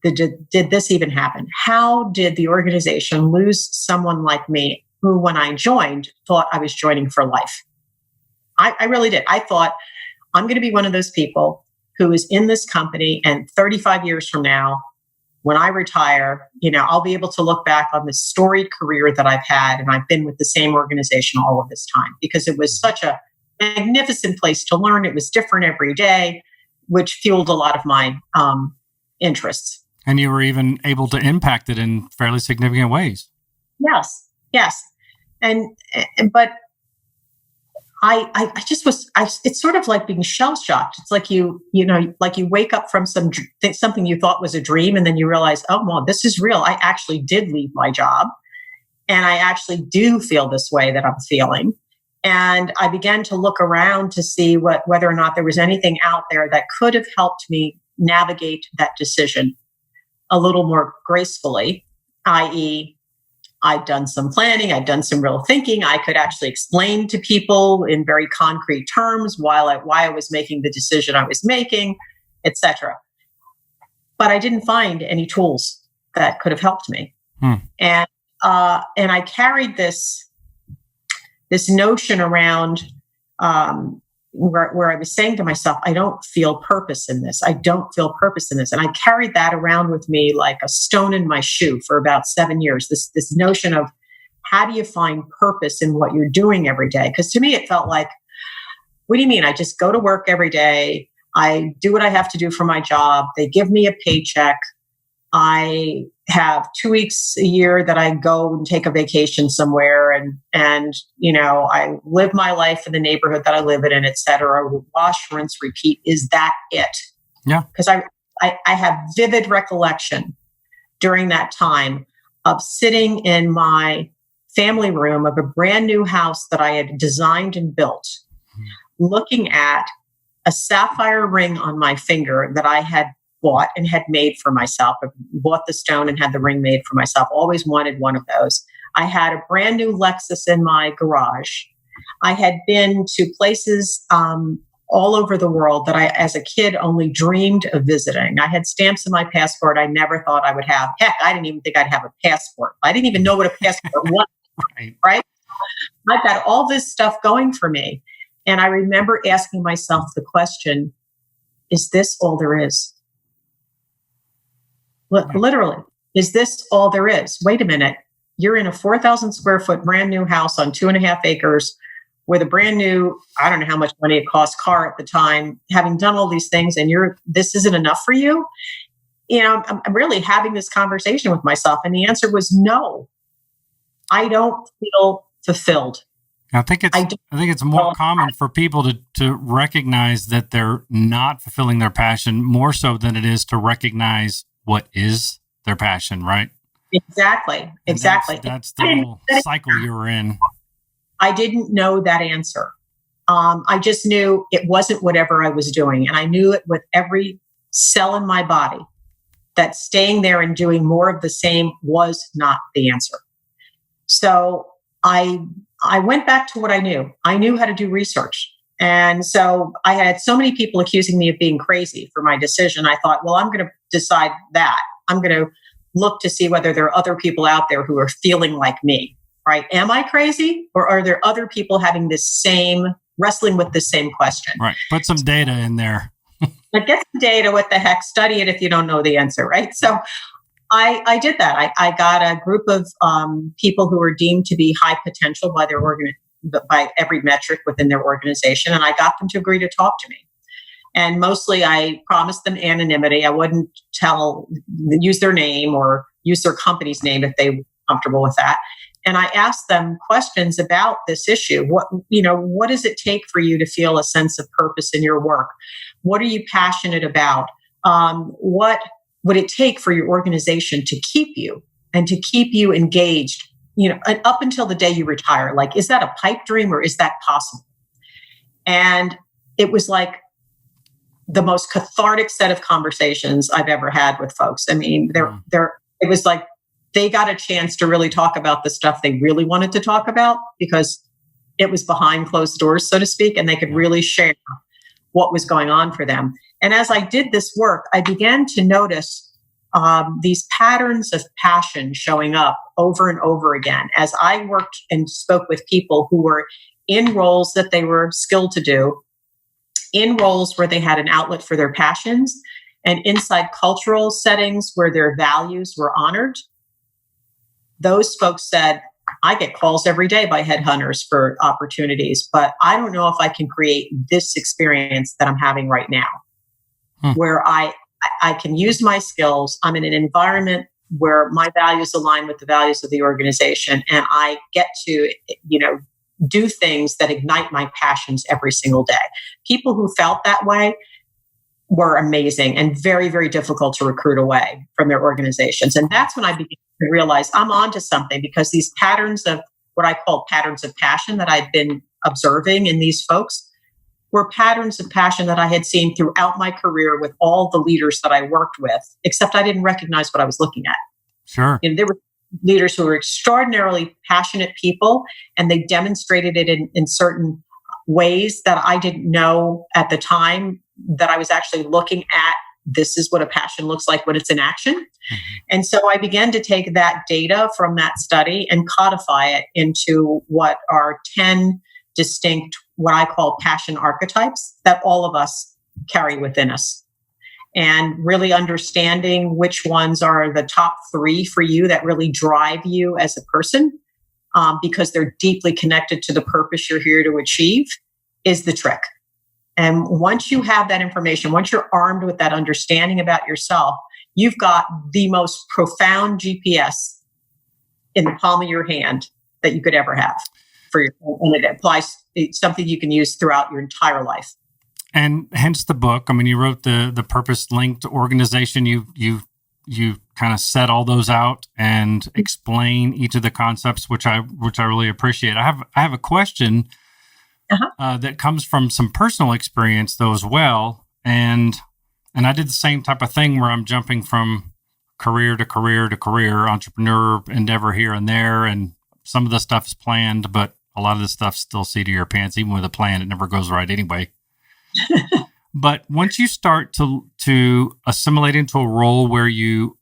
Speaker 1: this even happen? How did the organization lose someone like me who, when I joined, thought I was joining for life? I really did. I thought, I'm going to be one of those people who is in this company, and 35 years from now, when I retire, I'll be able to look back on this storied career that I've had, and I've been with the same organization all of this time, because it was such a magnificent place to learn. It was different every day, which fueled a lot of my interests.
Speaker 3: And you were even able to impact it in fairly significant ways.
Speaker 1: Yes. But I just was, it's sort of like being shell shocked. It's like you wake up from something you thought was a dream, and then you realize, oh, well, this is real. I actually did leave my job, and I actually do feel this way that I'm feeling. And I began to look around to see whether or not there was anything out there that could have helped me navigate that decision a little more gracefully, i.e., I'd done some planning, I'd done some real thinking. I could actually explain to people in very concrete terms why I was making the decision I was making, etc. But I didn't find any tools that could have helped me. And I carried this notion around where I was saying to myself, I don't feel purpose in this. I don't feel purpose in this. And I carried that around with me like a stone in my shoe for about 7 years. This notion of, how do you find purpose in what you're doing every day? Because to me, it felt like, what do you mean? I just go to work every day. I do what I have to do for my job. They give me a paycheck. I have 2 weeks a year that I go and take a vacation somewhere, and I live my life in the neighborhood that I live in, et cetera. Wash, rinse, repeat. Is that it?
Speaker 3: Yeah.
Speaker 1: Because I have vivid recollection during that time of sitting in my family room of a brand new house that I had designed and built, looking at a sapphire ring on my finger that I had bought and had made for myself. I bought the stone and had the ring made for myself. Always wanted one of those. I had a brand new Lexus in my garage. I had been to places all over the world that I, as a kid, only dreamed of visiting. I had stamps in my passport I never thought I would have. Heck, I didn't even think I'd have a passport. I didn't even know what a passport was. Right? I've got all this stuff going for me. And I remember asking myself the question, is this all there is? Literally, is this all there is? Wait a minute. You're in a 4,000 square foot brand new house on 2.5 acres with a brand new, I don't know how much money it cost, car at the time, having done all these things, and this isn't enough for you? I'm really having this conversation with myself. And the answer was no. I don't feel fulfilled.
Speaker 3: I think it's more common for people to recognize that they're not fulfilling their passion more so than it is to recognize what is their passion, right? Exactly. That's the little cycle you were in.
Speaker 1: I didn't know that answer. I just knew it wasn't whatever I was doing. And I knew it with every cell in my body that staying there and doing more of the same was not the answer. So I went back to what I knew. I knew how to do research. And so I had so many people accusing me of being crazy for my decision. I thought, well, I'm going to decide that. I'm going to look to see whether there are other people out there who are feeling like me, right? Am I crazy? Or are there other people having wrestling with the same question?
Speaker 3: Right. Put some data in there.
Speaker 1: But get some data, what the heck? Study it if you don't know the answer, right? So I did that. I got a group of people who were deemed to be high potential by every metric within their organization, and I got them to agree to talk to me. And mostly I promised them anonymity. I wouldn't use their name or use their company's name if they were comfortable with that. And I asked them questions about this issue. What does it take for you to feel a sense of purpose in your work? What are you passionate about? What would it take for your organization to keep you and to keep you engaged, up until the day you retire? Like, is that a pipe dream or is that possible? And it was like the most cathartic set of conversations I've ever had with folks. I mean, it was like they got a chance to really talk about the stuff they really wanted to talk about because it was behind closed doors, so to speak, and they could really share what was going on for them. And as I did this work, I began to notice these patterns of passion showing up over and over again as I worked and spoke with people who were in roles that they were skilled to do, in roles where they had an outlet for their passions, and inside cultural settings where their values were honored. Those folks said, I get calls every day by headhunters for opportunities, but I don't know if I can create this experience that I'm having right now, where I can use my skills. I'm in an environment where my values align with the values of the organization, and I get to, do things that ignite my passions every single day. People who felt that way were amazing and very, very difficult to recruit away from their organizations. And that's when I began to realize I'm onto something, because these patterns of what I call patterns of passion that I'd been observing in these folks were patterns of passion that I had seen throughout my career with all the leaders that I worked with, except I didn't recognize what I was looking at.
Speaker 3: Sure.
Speaker 1: There were leaders who were extraordinarily passionate people, and they demonstrated it in certain ways that I didn't know at the time that I was actually looking at. This is what a passion looks like when it's in action. Mm-hmm. And so I began to take that data from that study and codify it into what are 10 distinct, what I call passion archetypes that all of us carry within us. And really understanding which ones are the top 3 for you that really drive you as a person, because they're deeply connected to the purpose you're here to achieve, is the trick. And once you have that information, once you're armed with that understanding about yourself, you've got the most profound GPS in the palm of your hand that you could ever have for your, and it applies. It's something you can use throughout your entire life.
Speaker 3: And hence the book. I mean, you wrote the purpose-linked organization. You kind of set all those out and explain each of the concepts, which I really appreciate. I have a question that comes from some personal experience though as well, and I did the same type of thing where I'm jumping from career to career to career, entrepreneur endeavor here and there, and some of the stuff is planned, but a lot of the stuff's still seat of your pants. Even with a plan, it never goes right anyway. But once you start to assimilate into a role where you're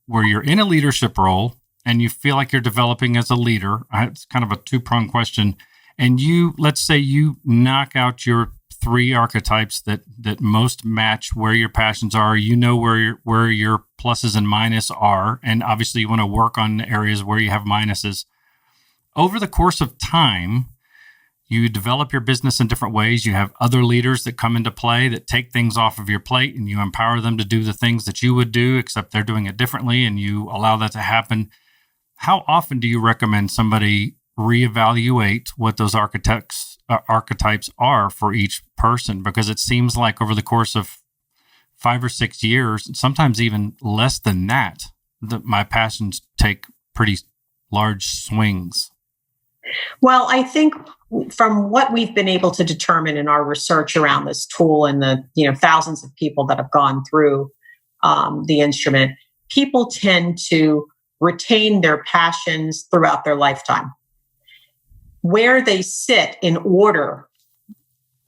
Speaker 3: in a leadership role and you feel like you're developing as a leader, it's kind of a 2-pronged question. And let's say you knock out your 3 archetypes that most match where your passions are. You know where your pluses and minuses are, and obviously you want to work on areas where you have minuses. Over the course of time, you develop your business in different ways. You have other leaders that come into play that take things off of your plate, and you empower them to do the things that you would do, except they're doing it differently, and you allow that to happen. How often do you recommend somebody reevaluate what those archetypes are for each person? Because it seems like over the course of 5 or 6 years, sometimes even less than that, my passions take pretty large swings.
Speaker 1: Well, I think from what we've been able to determine in our research around this tool and the thousands of people that have gone through the instrument, people tend to retain their passions throughout their lifetime. Where they sit in order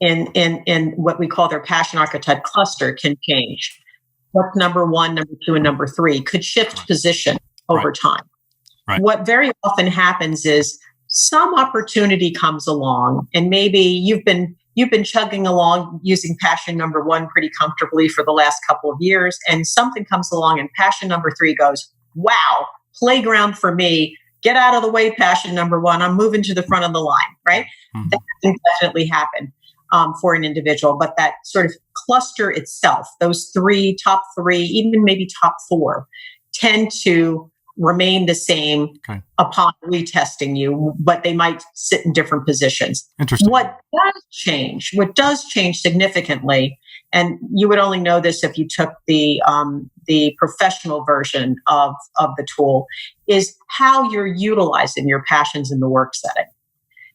Speaker 1: in what we call their passion archetype cluster can change. What's number 1, number 2, and number 3 could shift position over time. Right. What very often happens is some opportunity comes along, and maybe you've been chugging along using passion number 1 pretty comfortably for the last couple of years, and something comes along and passion number 3 goes, wow, playground for me. Get out of the way, passion number 1. I'm moving to the front of the line, right? Mm-hmm. That can definitely happen for an individual, but that sort of cluster itself, those top 3, even maybe top 4, tend to remain the same upon retesting you, but they might sit in different positions.
Speaker 3: Interesting.
Speaker 1: What does change significantly, and you would only know this if you took the professional version of the tool, is how you're utilizing your passions in the work setting.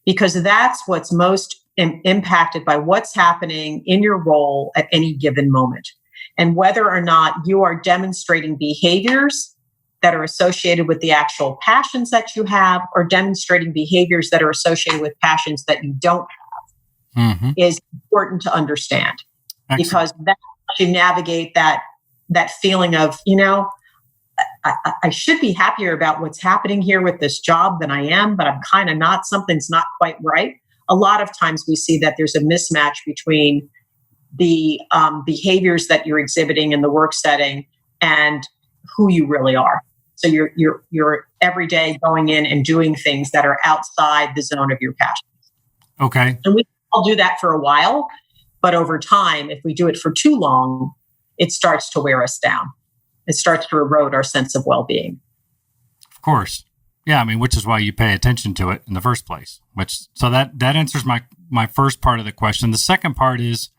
Speaker 1: Because that's what's most impacted by what's happening in your role at any given moment, and whether or not you are demonstrating behaviors that are associated with the actual passions that you have, or demonstrating behaviors that are associated with passions that you don't have, is important to understand. Excellent. Because that helps you navigate that feeling of, I should be happier about what's happening here with this job than I am, but I'm kind of not. Something's not quite right. A lot of times we see that there's a mismatch between the behaviors that you're exhibiting in the work setting and who you really are. So you're every day going in and doing things that are outside the zone of your passions.
Speaker 3: Okay.
Speaker 1: And we all do that for a while, but over time, if we do it for too long, it starts to wear us down. It starts to erode our sense of well-being.
Speaker 3: Of course. Yeah, I mean, which is why you pay attention to it in the first place. So that answers my first part of the question. The second part is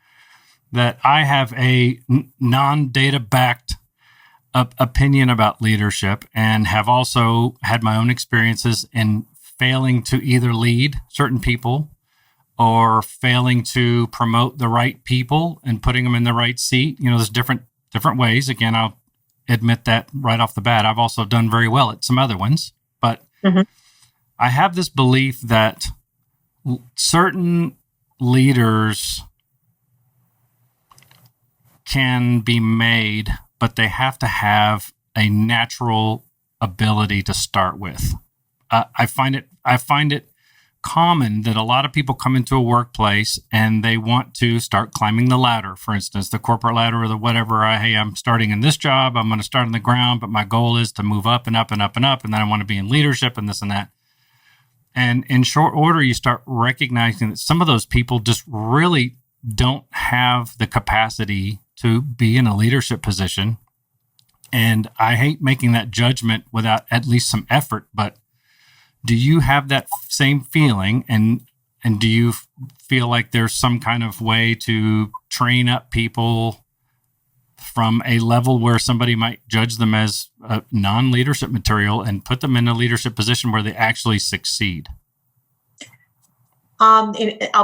Speaker 3: that I have a non-data backed opinion about leadership, and have also had my own experiences in failing to either lead certain people or failing to promote the right people and putting them in the right seat. There's different ways. Again, I'll admit that right off the bat. I've also done very well at some other ones, but I have this belief that certain leaders can be made, but they have to have a natural ability to start with. I find it common that a lot of people come into a workplace and they want to start climbing the ladder. For instance, the corporate ladder or the whatever. Hey, I'm starting in this job. I'm going to start on the ground, but my goal is to move up and up and up and up. And then I want to be in leadership and this and that. And in short order, you start recognizing that some of those people just really don't have the capacity to be in a leadership position. And I hate making that judgment without at least some effort, but do you have that same feeling, and do you feel like there's some kind of way to train up people from a level where somebody might judge them as a non-leadership material and put them in a leadership position where they actually succeed?
Speaker 1: I'll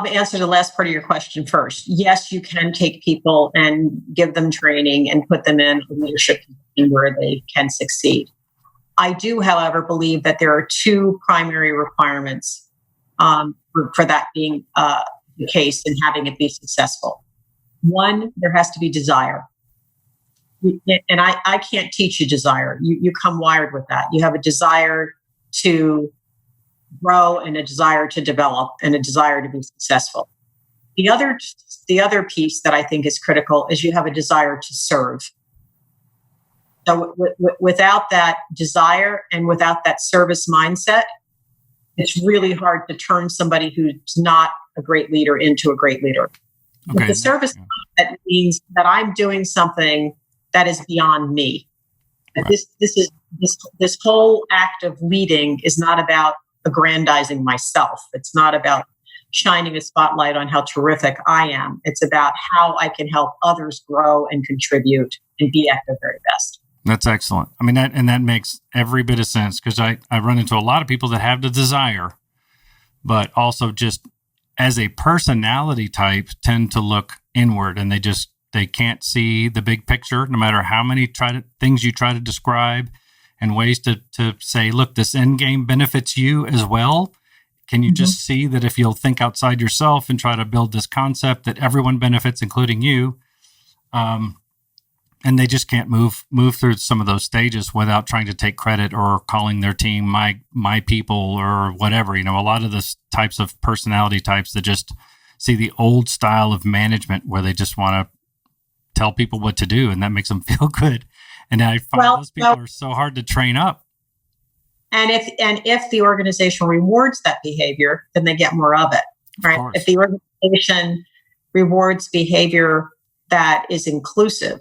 Speaker 1: answer the last part of your question first. Yes, you can take people and give them training and put them in a leadership position where they can succeed. I do, however, believe that there are two primary requirements for that being the case and having it be successful. One, there has to be desire. And I can't teach you desire. You come wired with that. You have a desire to grow and a desire to develop and a desire to be successful. The other piece that I think is critical is you have a desire to serve. So without that desire and without that service mindset, it's really hard to turn somebody who's not a great leader into a great leader. Okay. The service mindset means that I'm doing something that is beyond me. Right. This whole act of leading is not about aggrandizing myself. It's not about shining a spotlight on how terrific I am. It's about how I can help others grow and contribute and be at their very best.
Speaker 3: That's excellent. I mean, that makes every bit of sense, because I run into a lot of people that have the desire, but also just as a personality type tend to look inward, and they can't see the big picture, no matter how many things you try to describe and ways to say, look, this end game benefits you as well. Can you just see that if you'll think outside yourself and try to build this concept that everyone benefits, including you, and they just can't move through some of those stages without trying to take credit or calling their team my people or whatever. A lot of the types of personality types that just see the old style of management where they just want to tell people what to do, and that makes them feel good. And I find those people are so hard to train up.
Speaker 1: And if the organization rewards that behavior, then they get more of it, right? Of if the organization rewards behavior that is inclusive,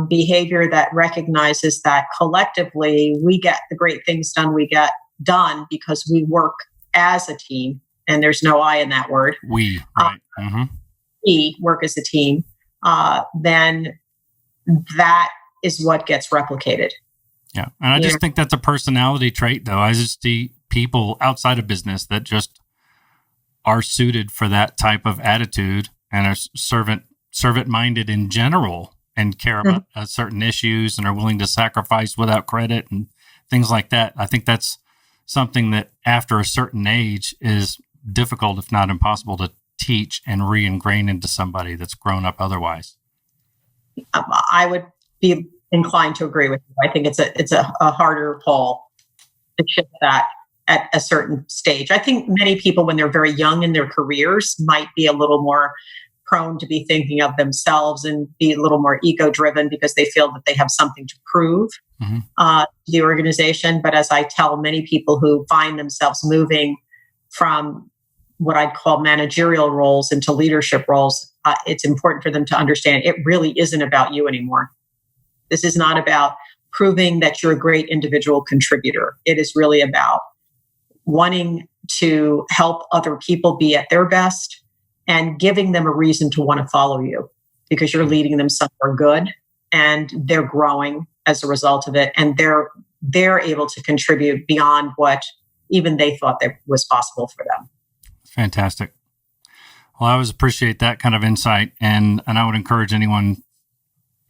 Speaker 1: behavior that recognizes that collectively we get the great things done, we get done because we work as a team, and there's no I in that word.
Speaker 3: We, right.
Speaker 1: We work as a team, then that is what gets replicated.
Speaker 3: Yeah. And I just think that's a personality trait, though. I just see people outside of business that just are suited for that type of attitude and are servant-minded in general and care about certain issues and are willing to sacrifice without credit and things like that. I think that's something that after a certain age is difficult, if not impossible, to teach and re-ingrain into somebody that's grown up otherwise.
Speaker 1: I would be inclined to agree with you. I think it's a harder pull to shift that at a certain stage. I think many people, when they're very young in their careers, might be a little more prone to be thinking of themselves and be a little more ego-driven because they feel that they have something to prove to the organization. But as I tell many people who find themselves moving from what I'd call managerial roles into leadership roles, it's important for them to understand it really isn't about you anymore. This is not about proving that you're a great individual contributor. It is really about wanting to help other people be at their best and giving them a reason to want to follow you because you're leading them somewhere good and they're growing as a result of it. And they're able to contribute beyond what even they thought that was possible for them.
Speaker 3: Fantastic. Well, I always appreciate that kind of insight. And I would encourage anyone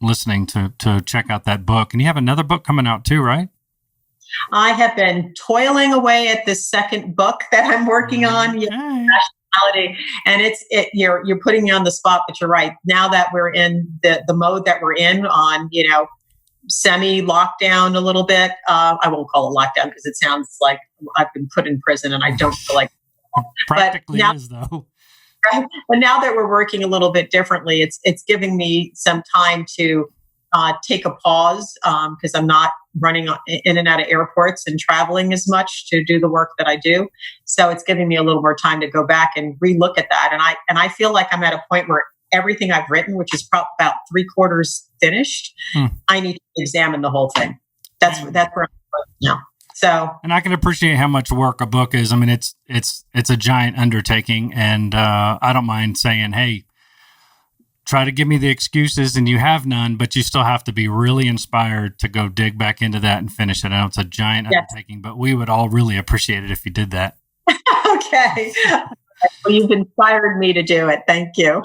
Speaker 3: listening to check out that book. And you have another book coming out too, right?
Speaker 1: I have been toiling away at this second book that I'm working on. Nationality, and you're putting me on the spot, but you're right. Now that we're in the mode that we're in on, semi-lockdown a little bit. I won't call it lockdown because it sounds like I've been put in prison and I don't feel like
Speaker 3: practically now, is though.
Speaker 1: Right? But now that we're working a little bit differently, it's giving me some time to take a pause because I'm not running in and out of airports and traveling as much to do the work that I do. So it's giving me a little more time to go back and relook at that. And I feel like I'm at a point where everything I've written, which is about 3/4 finished, I need to examine the whole thing. That's where I'm now. So,
Speaker 3: and I can appreciate how much work a book is. I mean, it's a giant undertaking, and I don't mind saying, hey, try to give me the excuses, and you have none, but you still have to be really inspired to go dig back into that and finish it. I know it's a giant undertaking, but we would all really appreciate it if you did that.
Speaker 1: Okay. Well, you've inspired me to do it. Thank you.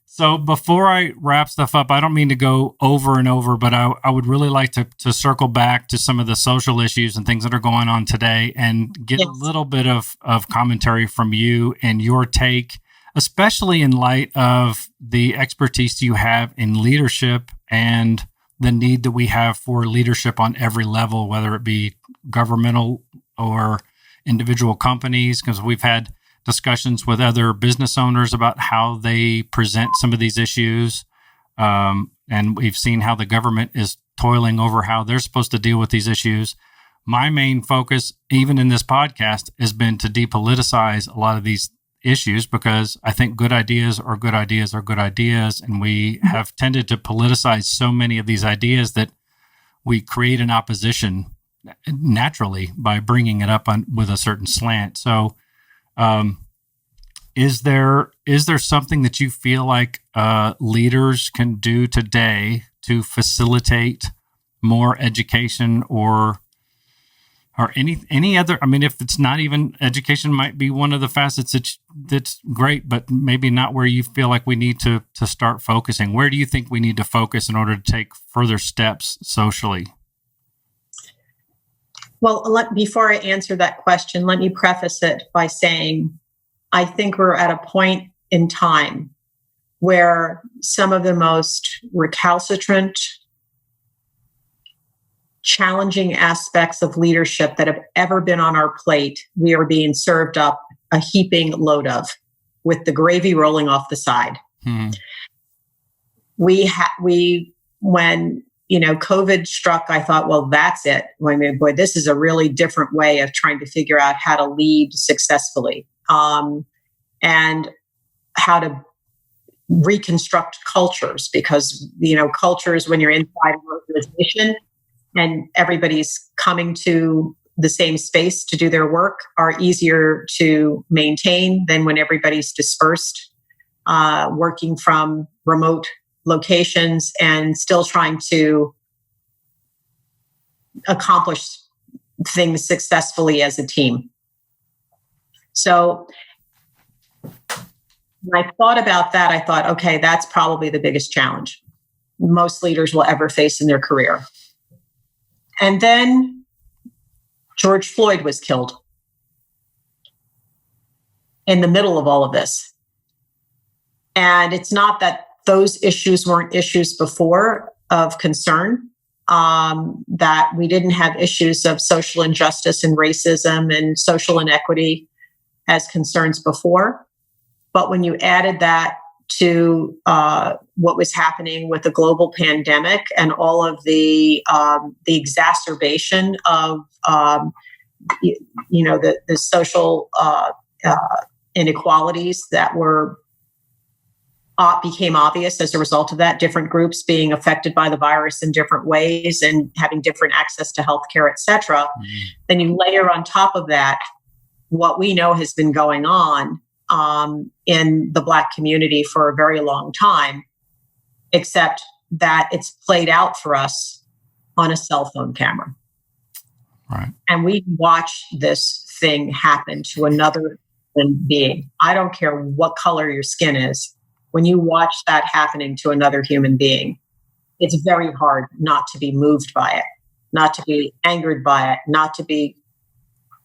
Speaker 3: So before I wrap stuff up, I don't mean to go over and over, but I would really like to circle back to some of the social issues and things that are going on today and get a little bit of commentary from you and your take, especially in light of the expertise you have in leadership and the need that we have for leadership on every level, whether it be governmental or individual companies, because we've had discussions with other business owners about how they present some of these issues. And we've seen how the government is toiling over how they're supposed to deal with these issues. My main focus, even in this podcast, has been to depoliticize a lot of these issues because I think good ideas are good ideas are good ideas. And we have tended to politicize so many of these ideas that we create an opposition naturally by bringing it up with a certain slant. So, is there something that you feel like leaders can do today to facilitate more education or any other? I mean, if it's not even education, might be one of the facets that's great, but maybe not where you feel like we need to start focusing. Where do you think we need to focus in order to take further steps socially?
Speaker 1: Well, before I answer that question, let me preface it by saying I think we're at a point in time where some of the most recalcitrant, challenging aspects of leadership that have ever been on our plate, we are being served up a heaping load of, with the gravy rolling off the side. When COVID struck, I thought, well, that's it. I mean, boy, this is a really different way of trying to figure out how to lead successfully, and how to reconstruct cultures, because, cultures, when you're inside an organization and everybody's coming to the same space to do their work, are easier to maintain than when everybody's dispersed, working from remote locations and still trying to accomplish things successfully as a team. So when I thought about that, I thought, okay, that's probably the biggest challenge most leaders will ever face in their career. And then George Floyd was killed in the middle of all of this. And it's not that those issues weren't issues before of concern, that we didn't have issues of social injustice and racism and social inequity as concerns before. But when you added that to what was happening with the global pandemic and all of the exacerbation of the social inequalities that became obvious as a result of that, different groups being affected by the virus in different ways and having different access to healthcare, et cetera. Then you layer on top of that what we know has been going on in the Black community for a very long time, except that it's played out for us on a cell phone camera.
Speaker 3: Right.
Speaker 1: And we watch this thing happen to another human being. I don't care what color your skin is. When you watch that happening to another human being, it's very hard not to be moved by it, not to be angered by it, not to be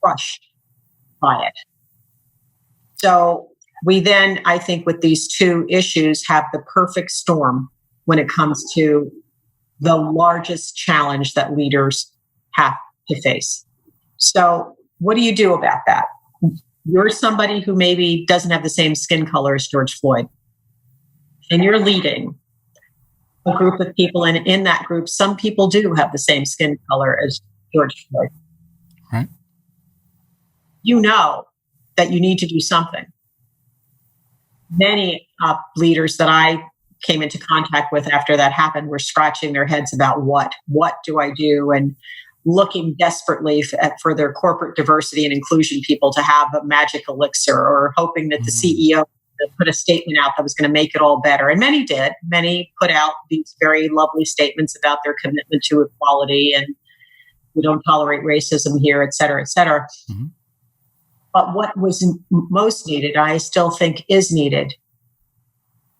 Speaker 1: crushed by it. So we then, I think, with these two issues, have the perfect storm when it comes to the largest challenge that leaders have to face. So what do you do about that? You're somebody who maybe doesn't have the same skin color as George Floyd, and you're leading a group of people, and in that group, some people do have the same skin color as George Floyd.
Speaker 3: Right.
Speaker 1: You know that you need to do something. Many leaders that I came into contact with after that happened were scratching their heads about what do I do, and looking desperately for their corporate diversity and inclusion people to have a magic elixir, or hoping that the CEO put a statement out that was going to make it all better. And many did. Many put out these very lovely statements about their commitment to equality and we don't tolerate racism here, et cetera, et cetera. Mm-hmm. But what was most needed, I still think is needed,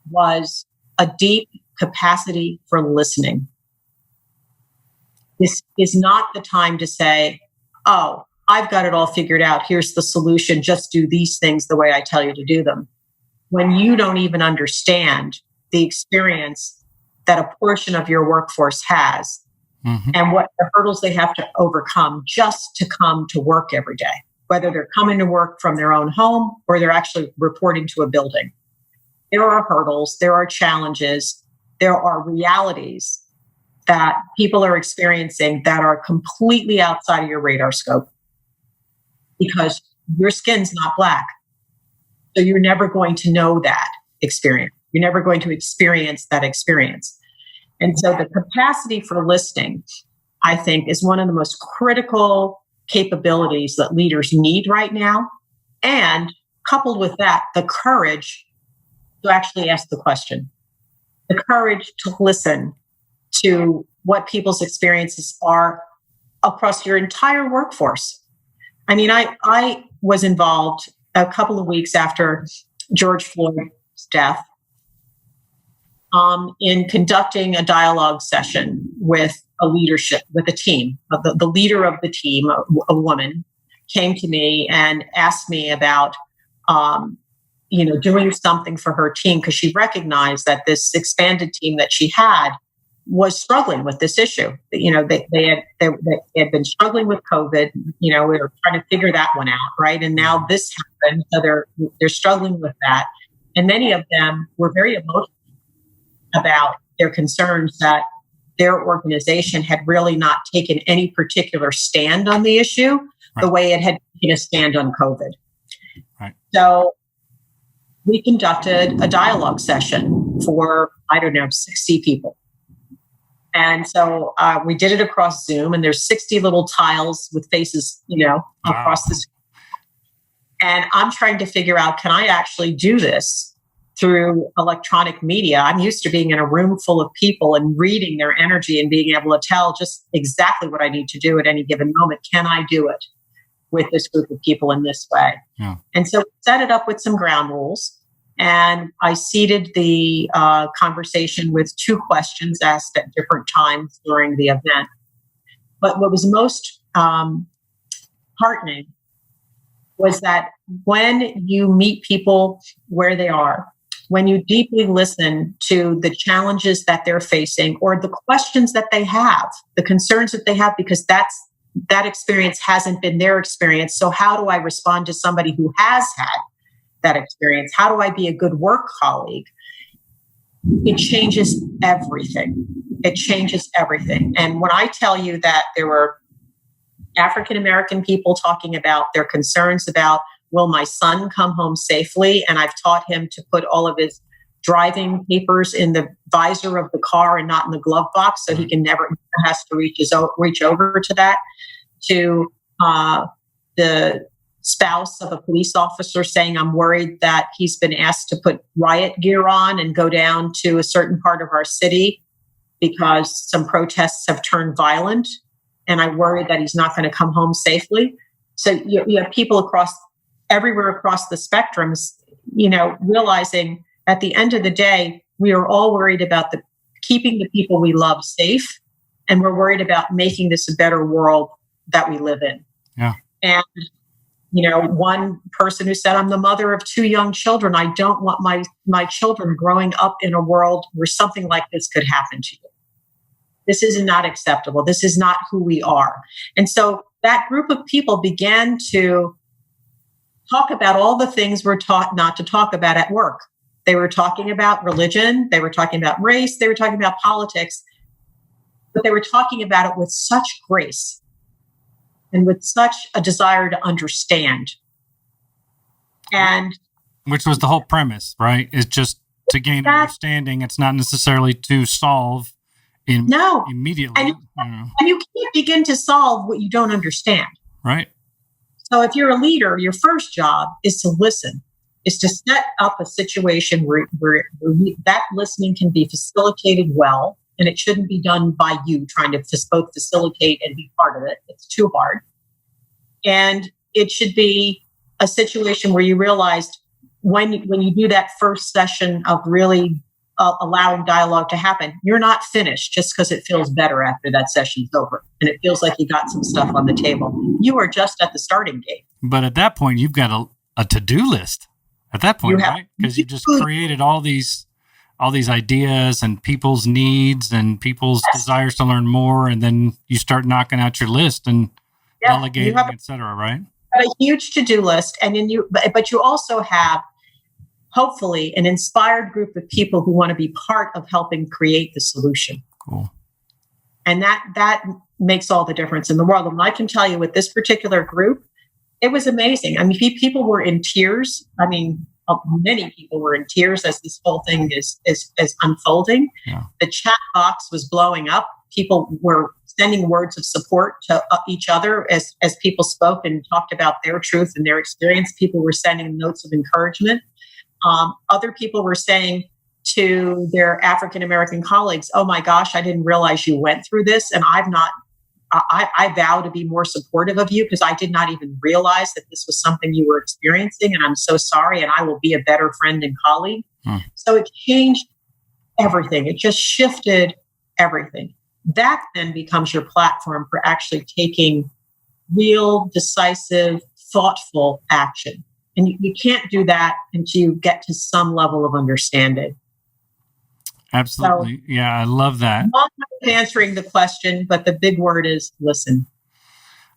Speaker 1: was a deep capacity for listening. This is not the time to say, oh, I've got it all figured out. Here's the solution. Just do these things the way I tell you to do them. When you don't even understand the experience that a portion of your workforce has, mm-hmm. and what the hurdles they have to overcome just to come to work every day, whether they're coming to work from their own home or they're actually reporting to a building. There are hurdles, there are challenges, there are realities that people are experiencing that are completely outside of your radar scope because your skin's not Black. So you're never going to know that experience. You're never going to experience that experience. And so the capacity for listening, I think, is one of the most critical capabilities that leaders need right now. And coupled with that, the courage to actually ask the question, the courage to listen to what people's experiences are across your entire workforce. I mean, I was involved a couple of weeks after George Floyd's death in conducting a dialogue session with with a team. The leader of the team, a woman, came to me and asked me about doing something for her team because she recognized that this expanded team that she had was struggling with this issue. They had been struggling with COVID. We were trying to figure that one out, right? And now this happened, so they're struggling with that. And many of them were very emotional about their concerns that their organization had really not taken any particular stand on the issue, right, the way it had taken a stand on COVID. Right. So we conducted a dialogue session for, 60 people. And so we did it across Zoom, and there's 60 little tiles with faces, across the screen. And I'm trying to figure out, can I actually do this through electronic media? I'm used to being in a room full of people and reading their energy and being able to tell just exactly what I need to do at any given moment. Can I do it with this group of people in this way? Yeah. And so we set it up with some ground rules. And I seeded the conversation with 2 questions asked at different times during the event. But what was most heartening was that when you meet people where they are, when you deeply listen to the challenges that they're facing or the questions that they have, the concerns that they have, because that experience hasn't been their experience. So how do I respond to somebody who has had that experience? How do I be a good work colleague? It changes everything. It changes everything. And when I tell you that there were African American people talking about their concerns about, will my son come home safely? And I've taught him to put all of his driving papers in the visor of the car and not in the glove box, so he can never has to reach over to that. To the spouse of a police officer saying, I'm worried that he's been asked to put riot gear on and go down to a certain part of our city because some protests have turned violent. And I worry that he's not going to come home safely. So you have people everywhere across the spectrum, realizing at the end of the day, we are all worried about keeping the people we love safe. And we're worried about making this a better world that we live in.
Speaker 3: Yeah.
Speaker 1: And, one person who said, I'm the mother of 2 young children. I don't want my children growing up in a world where something like this could happen to you. This is not acceptable. This is not who we are. And so that group of people began to talk about all the things we're taught not to talk about at work. They were talking about religion. They were talking about race. They were talking about politics. But they were talking about it with such grace and with such a desire to understand. And
Speaker 3: which was the whole premise, right? It's just to gain understanding. It's not necessarily to solve immediately.
Speaker 1: And you can't begin to solve what you don't understand.
Speaker 3: Right.
Speaker 1: So if you're a leader, your first job is to listen, is to set up a situation where that listening can be facilitated well. And it shouldn't be done by you trying to both facilitate and be part of it. It's too hard. And it should be a situation where you realized when you do that first session of really allowing dialogue to happen, you're not finished just because it feels better after that session's over. And it feels like you got some stuff on the table. You are just at the starting gate.
Speaker 3: But at that point, you've got a to-do list at that point, right? Because you just created all these ideas and people's needs and people's desires to learn more. And then you start knocking out your list and delegating, et cetera, right?
Speaker 1: A huge to-do list. And then but you also have, hopefully, an inspired group of people who want to be part of helping create the solution.
Speaker 3: Cool.
Speaker 1: And that makes all the difference in the world. And I can tell you with this particular group, it was amazing. I mean, people were in tears. I mean, many people were in tears as this whole thing is unfolding.
Speaker 3: Yeah.
Speaker 1: The chat box was blowing up. People were sending words of support to each other as people spoke and talked about their truth and their experience. People were sending notes of encouragement. Other people were saying to their African American colleagues, oh my gosh, I didn't realize you went through this. And I vow to be more supportive of you because I did not even realize that this was something you were experiencing. And I'm so sorry. And I will be a better friend and colleague. So it changed everything. It just shifted everything. That then becomes your platform for actually taking real, decisive, thoughtful action. And you can't do that until you get to some level of understanding.
Speaker 3: Absolutely. So, yeah, I love that.
Speaker 1: I'm answering the question, but the big word is listen.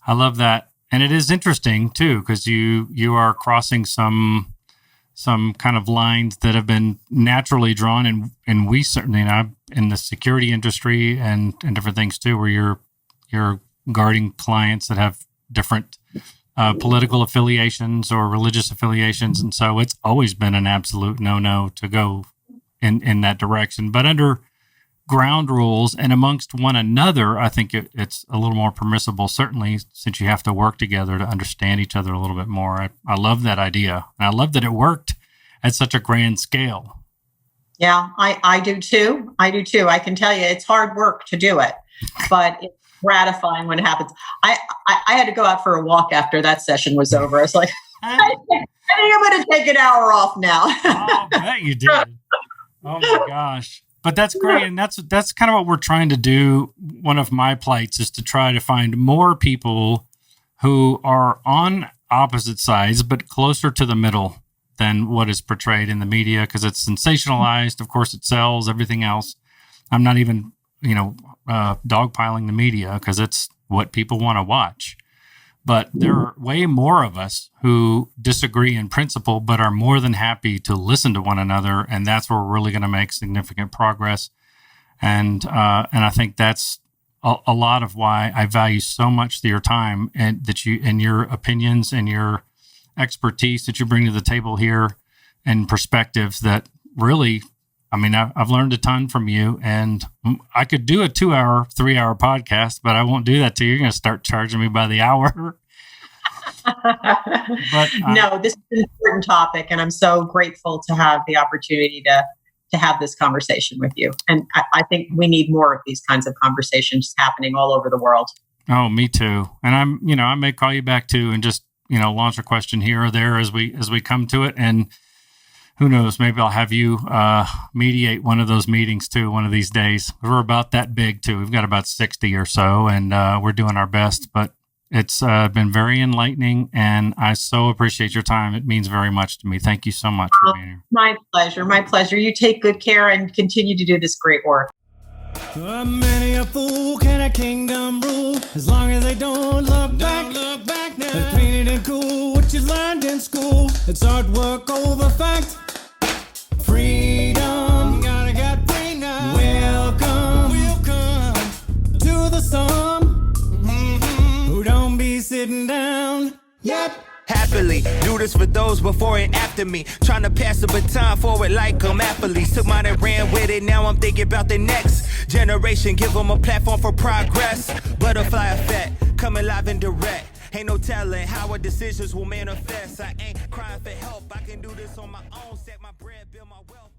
Speaker 3: I love that. And it is interesting, too, because you are crossing some kind of lines that have been naturally drawn. And we certainly, in the security industry and different things, too, where you're guarding clients that have different political affiliations or religious affiliations. And so it's always been an absolute no-no to go in that direction. But under ground rules and amongst one another, I think it's a little more permissible, certainly since you have to work together to understand each other a little bit more. I love that idea. And I love that it worked at such a grand scale.
Speaker 1: Yeah, I do too. I can tell you it's hard work to do it, but it's gratifying when it happens. I had to go out for a walk after that session was over. I was like, I think I'm going to take an hour off now.
Speaker 3: Oh, I bet you did. Oh my gosh. But that's great. And that's kind of what we're trying to do. One of my plights is to try to find more people who are on opposite sides, but closer to the middle than what is portrayed in the media, because it's sensationalized. Of course, it sells everything else. I'm not even, dogpiling the media because it's what people want to watch. But there are way more of us who disagree in principle, but are more than happy to listen to one another. And that's where we're really going to make significant progress. And I think that's a lot of why I value so much your time and your opinions and your expertise that you bring to the table here and perspectives that really, I've learned a ton from you, and I could do a 2-hour, 3-hour podcast, but I won't do that to you. You're going to start charging me by the hour. But
Speaker 1: no, this is an important topic, and I'm so grateful to have the opportunity to have this conversation with you. And I think we need more of these kinds of conversations happening all over the world.
Speaker 3: Oh, me too. And I may call you back too, and just launch a question here or there as we come to it. And who knows, maybe I'll have you mediate one of those meetings too one of these days. We're about that big too. We've got about 60 or so, and we're doing our best. But it's been very enlightening, and I so appreciate your time. It means very much to me. Thank you so much for being here.
Speaker 1: My pleasure. My pleasure. You take good care and continue to do this great work.
Speaker 2: Many a fool can a kingdom rule as long as they don't look back. Now. It's clean and cool what you learned in school. It's artwork over fact. Freedom, gotta get free now. Welcome to the some who don't be sitting down. Yep. Happily, do this for those before and after me. Trying to pass the baton forward like athletes. Took mine and ran with it, now I'm thinking about the next generation. Give them a platform for progress. Butterfly effect, coming live and direct. Ain't no telling how our decisions will manifest. I ain't crying for help, I can do this on my own. Set my bread, build my wealth.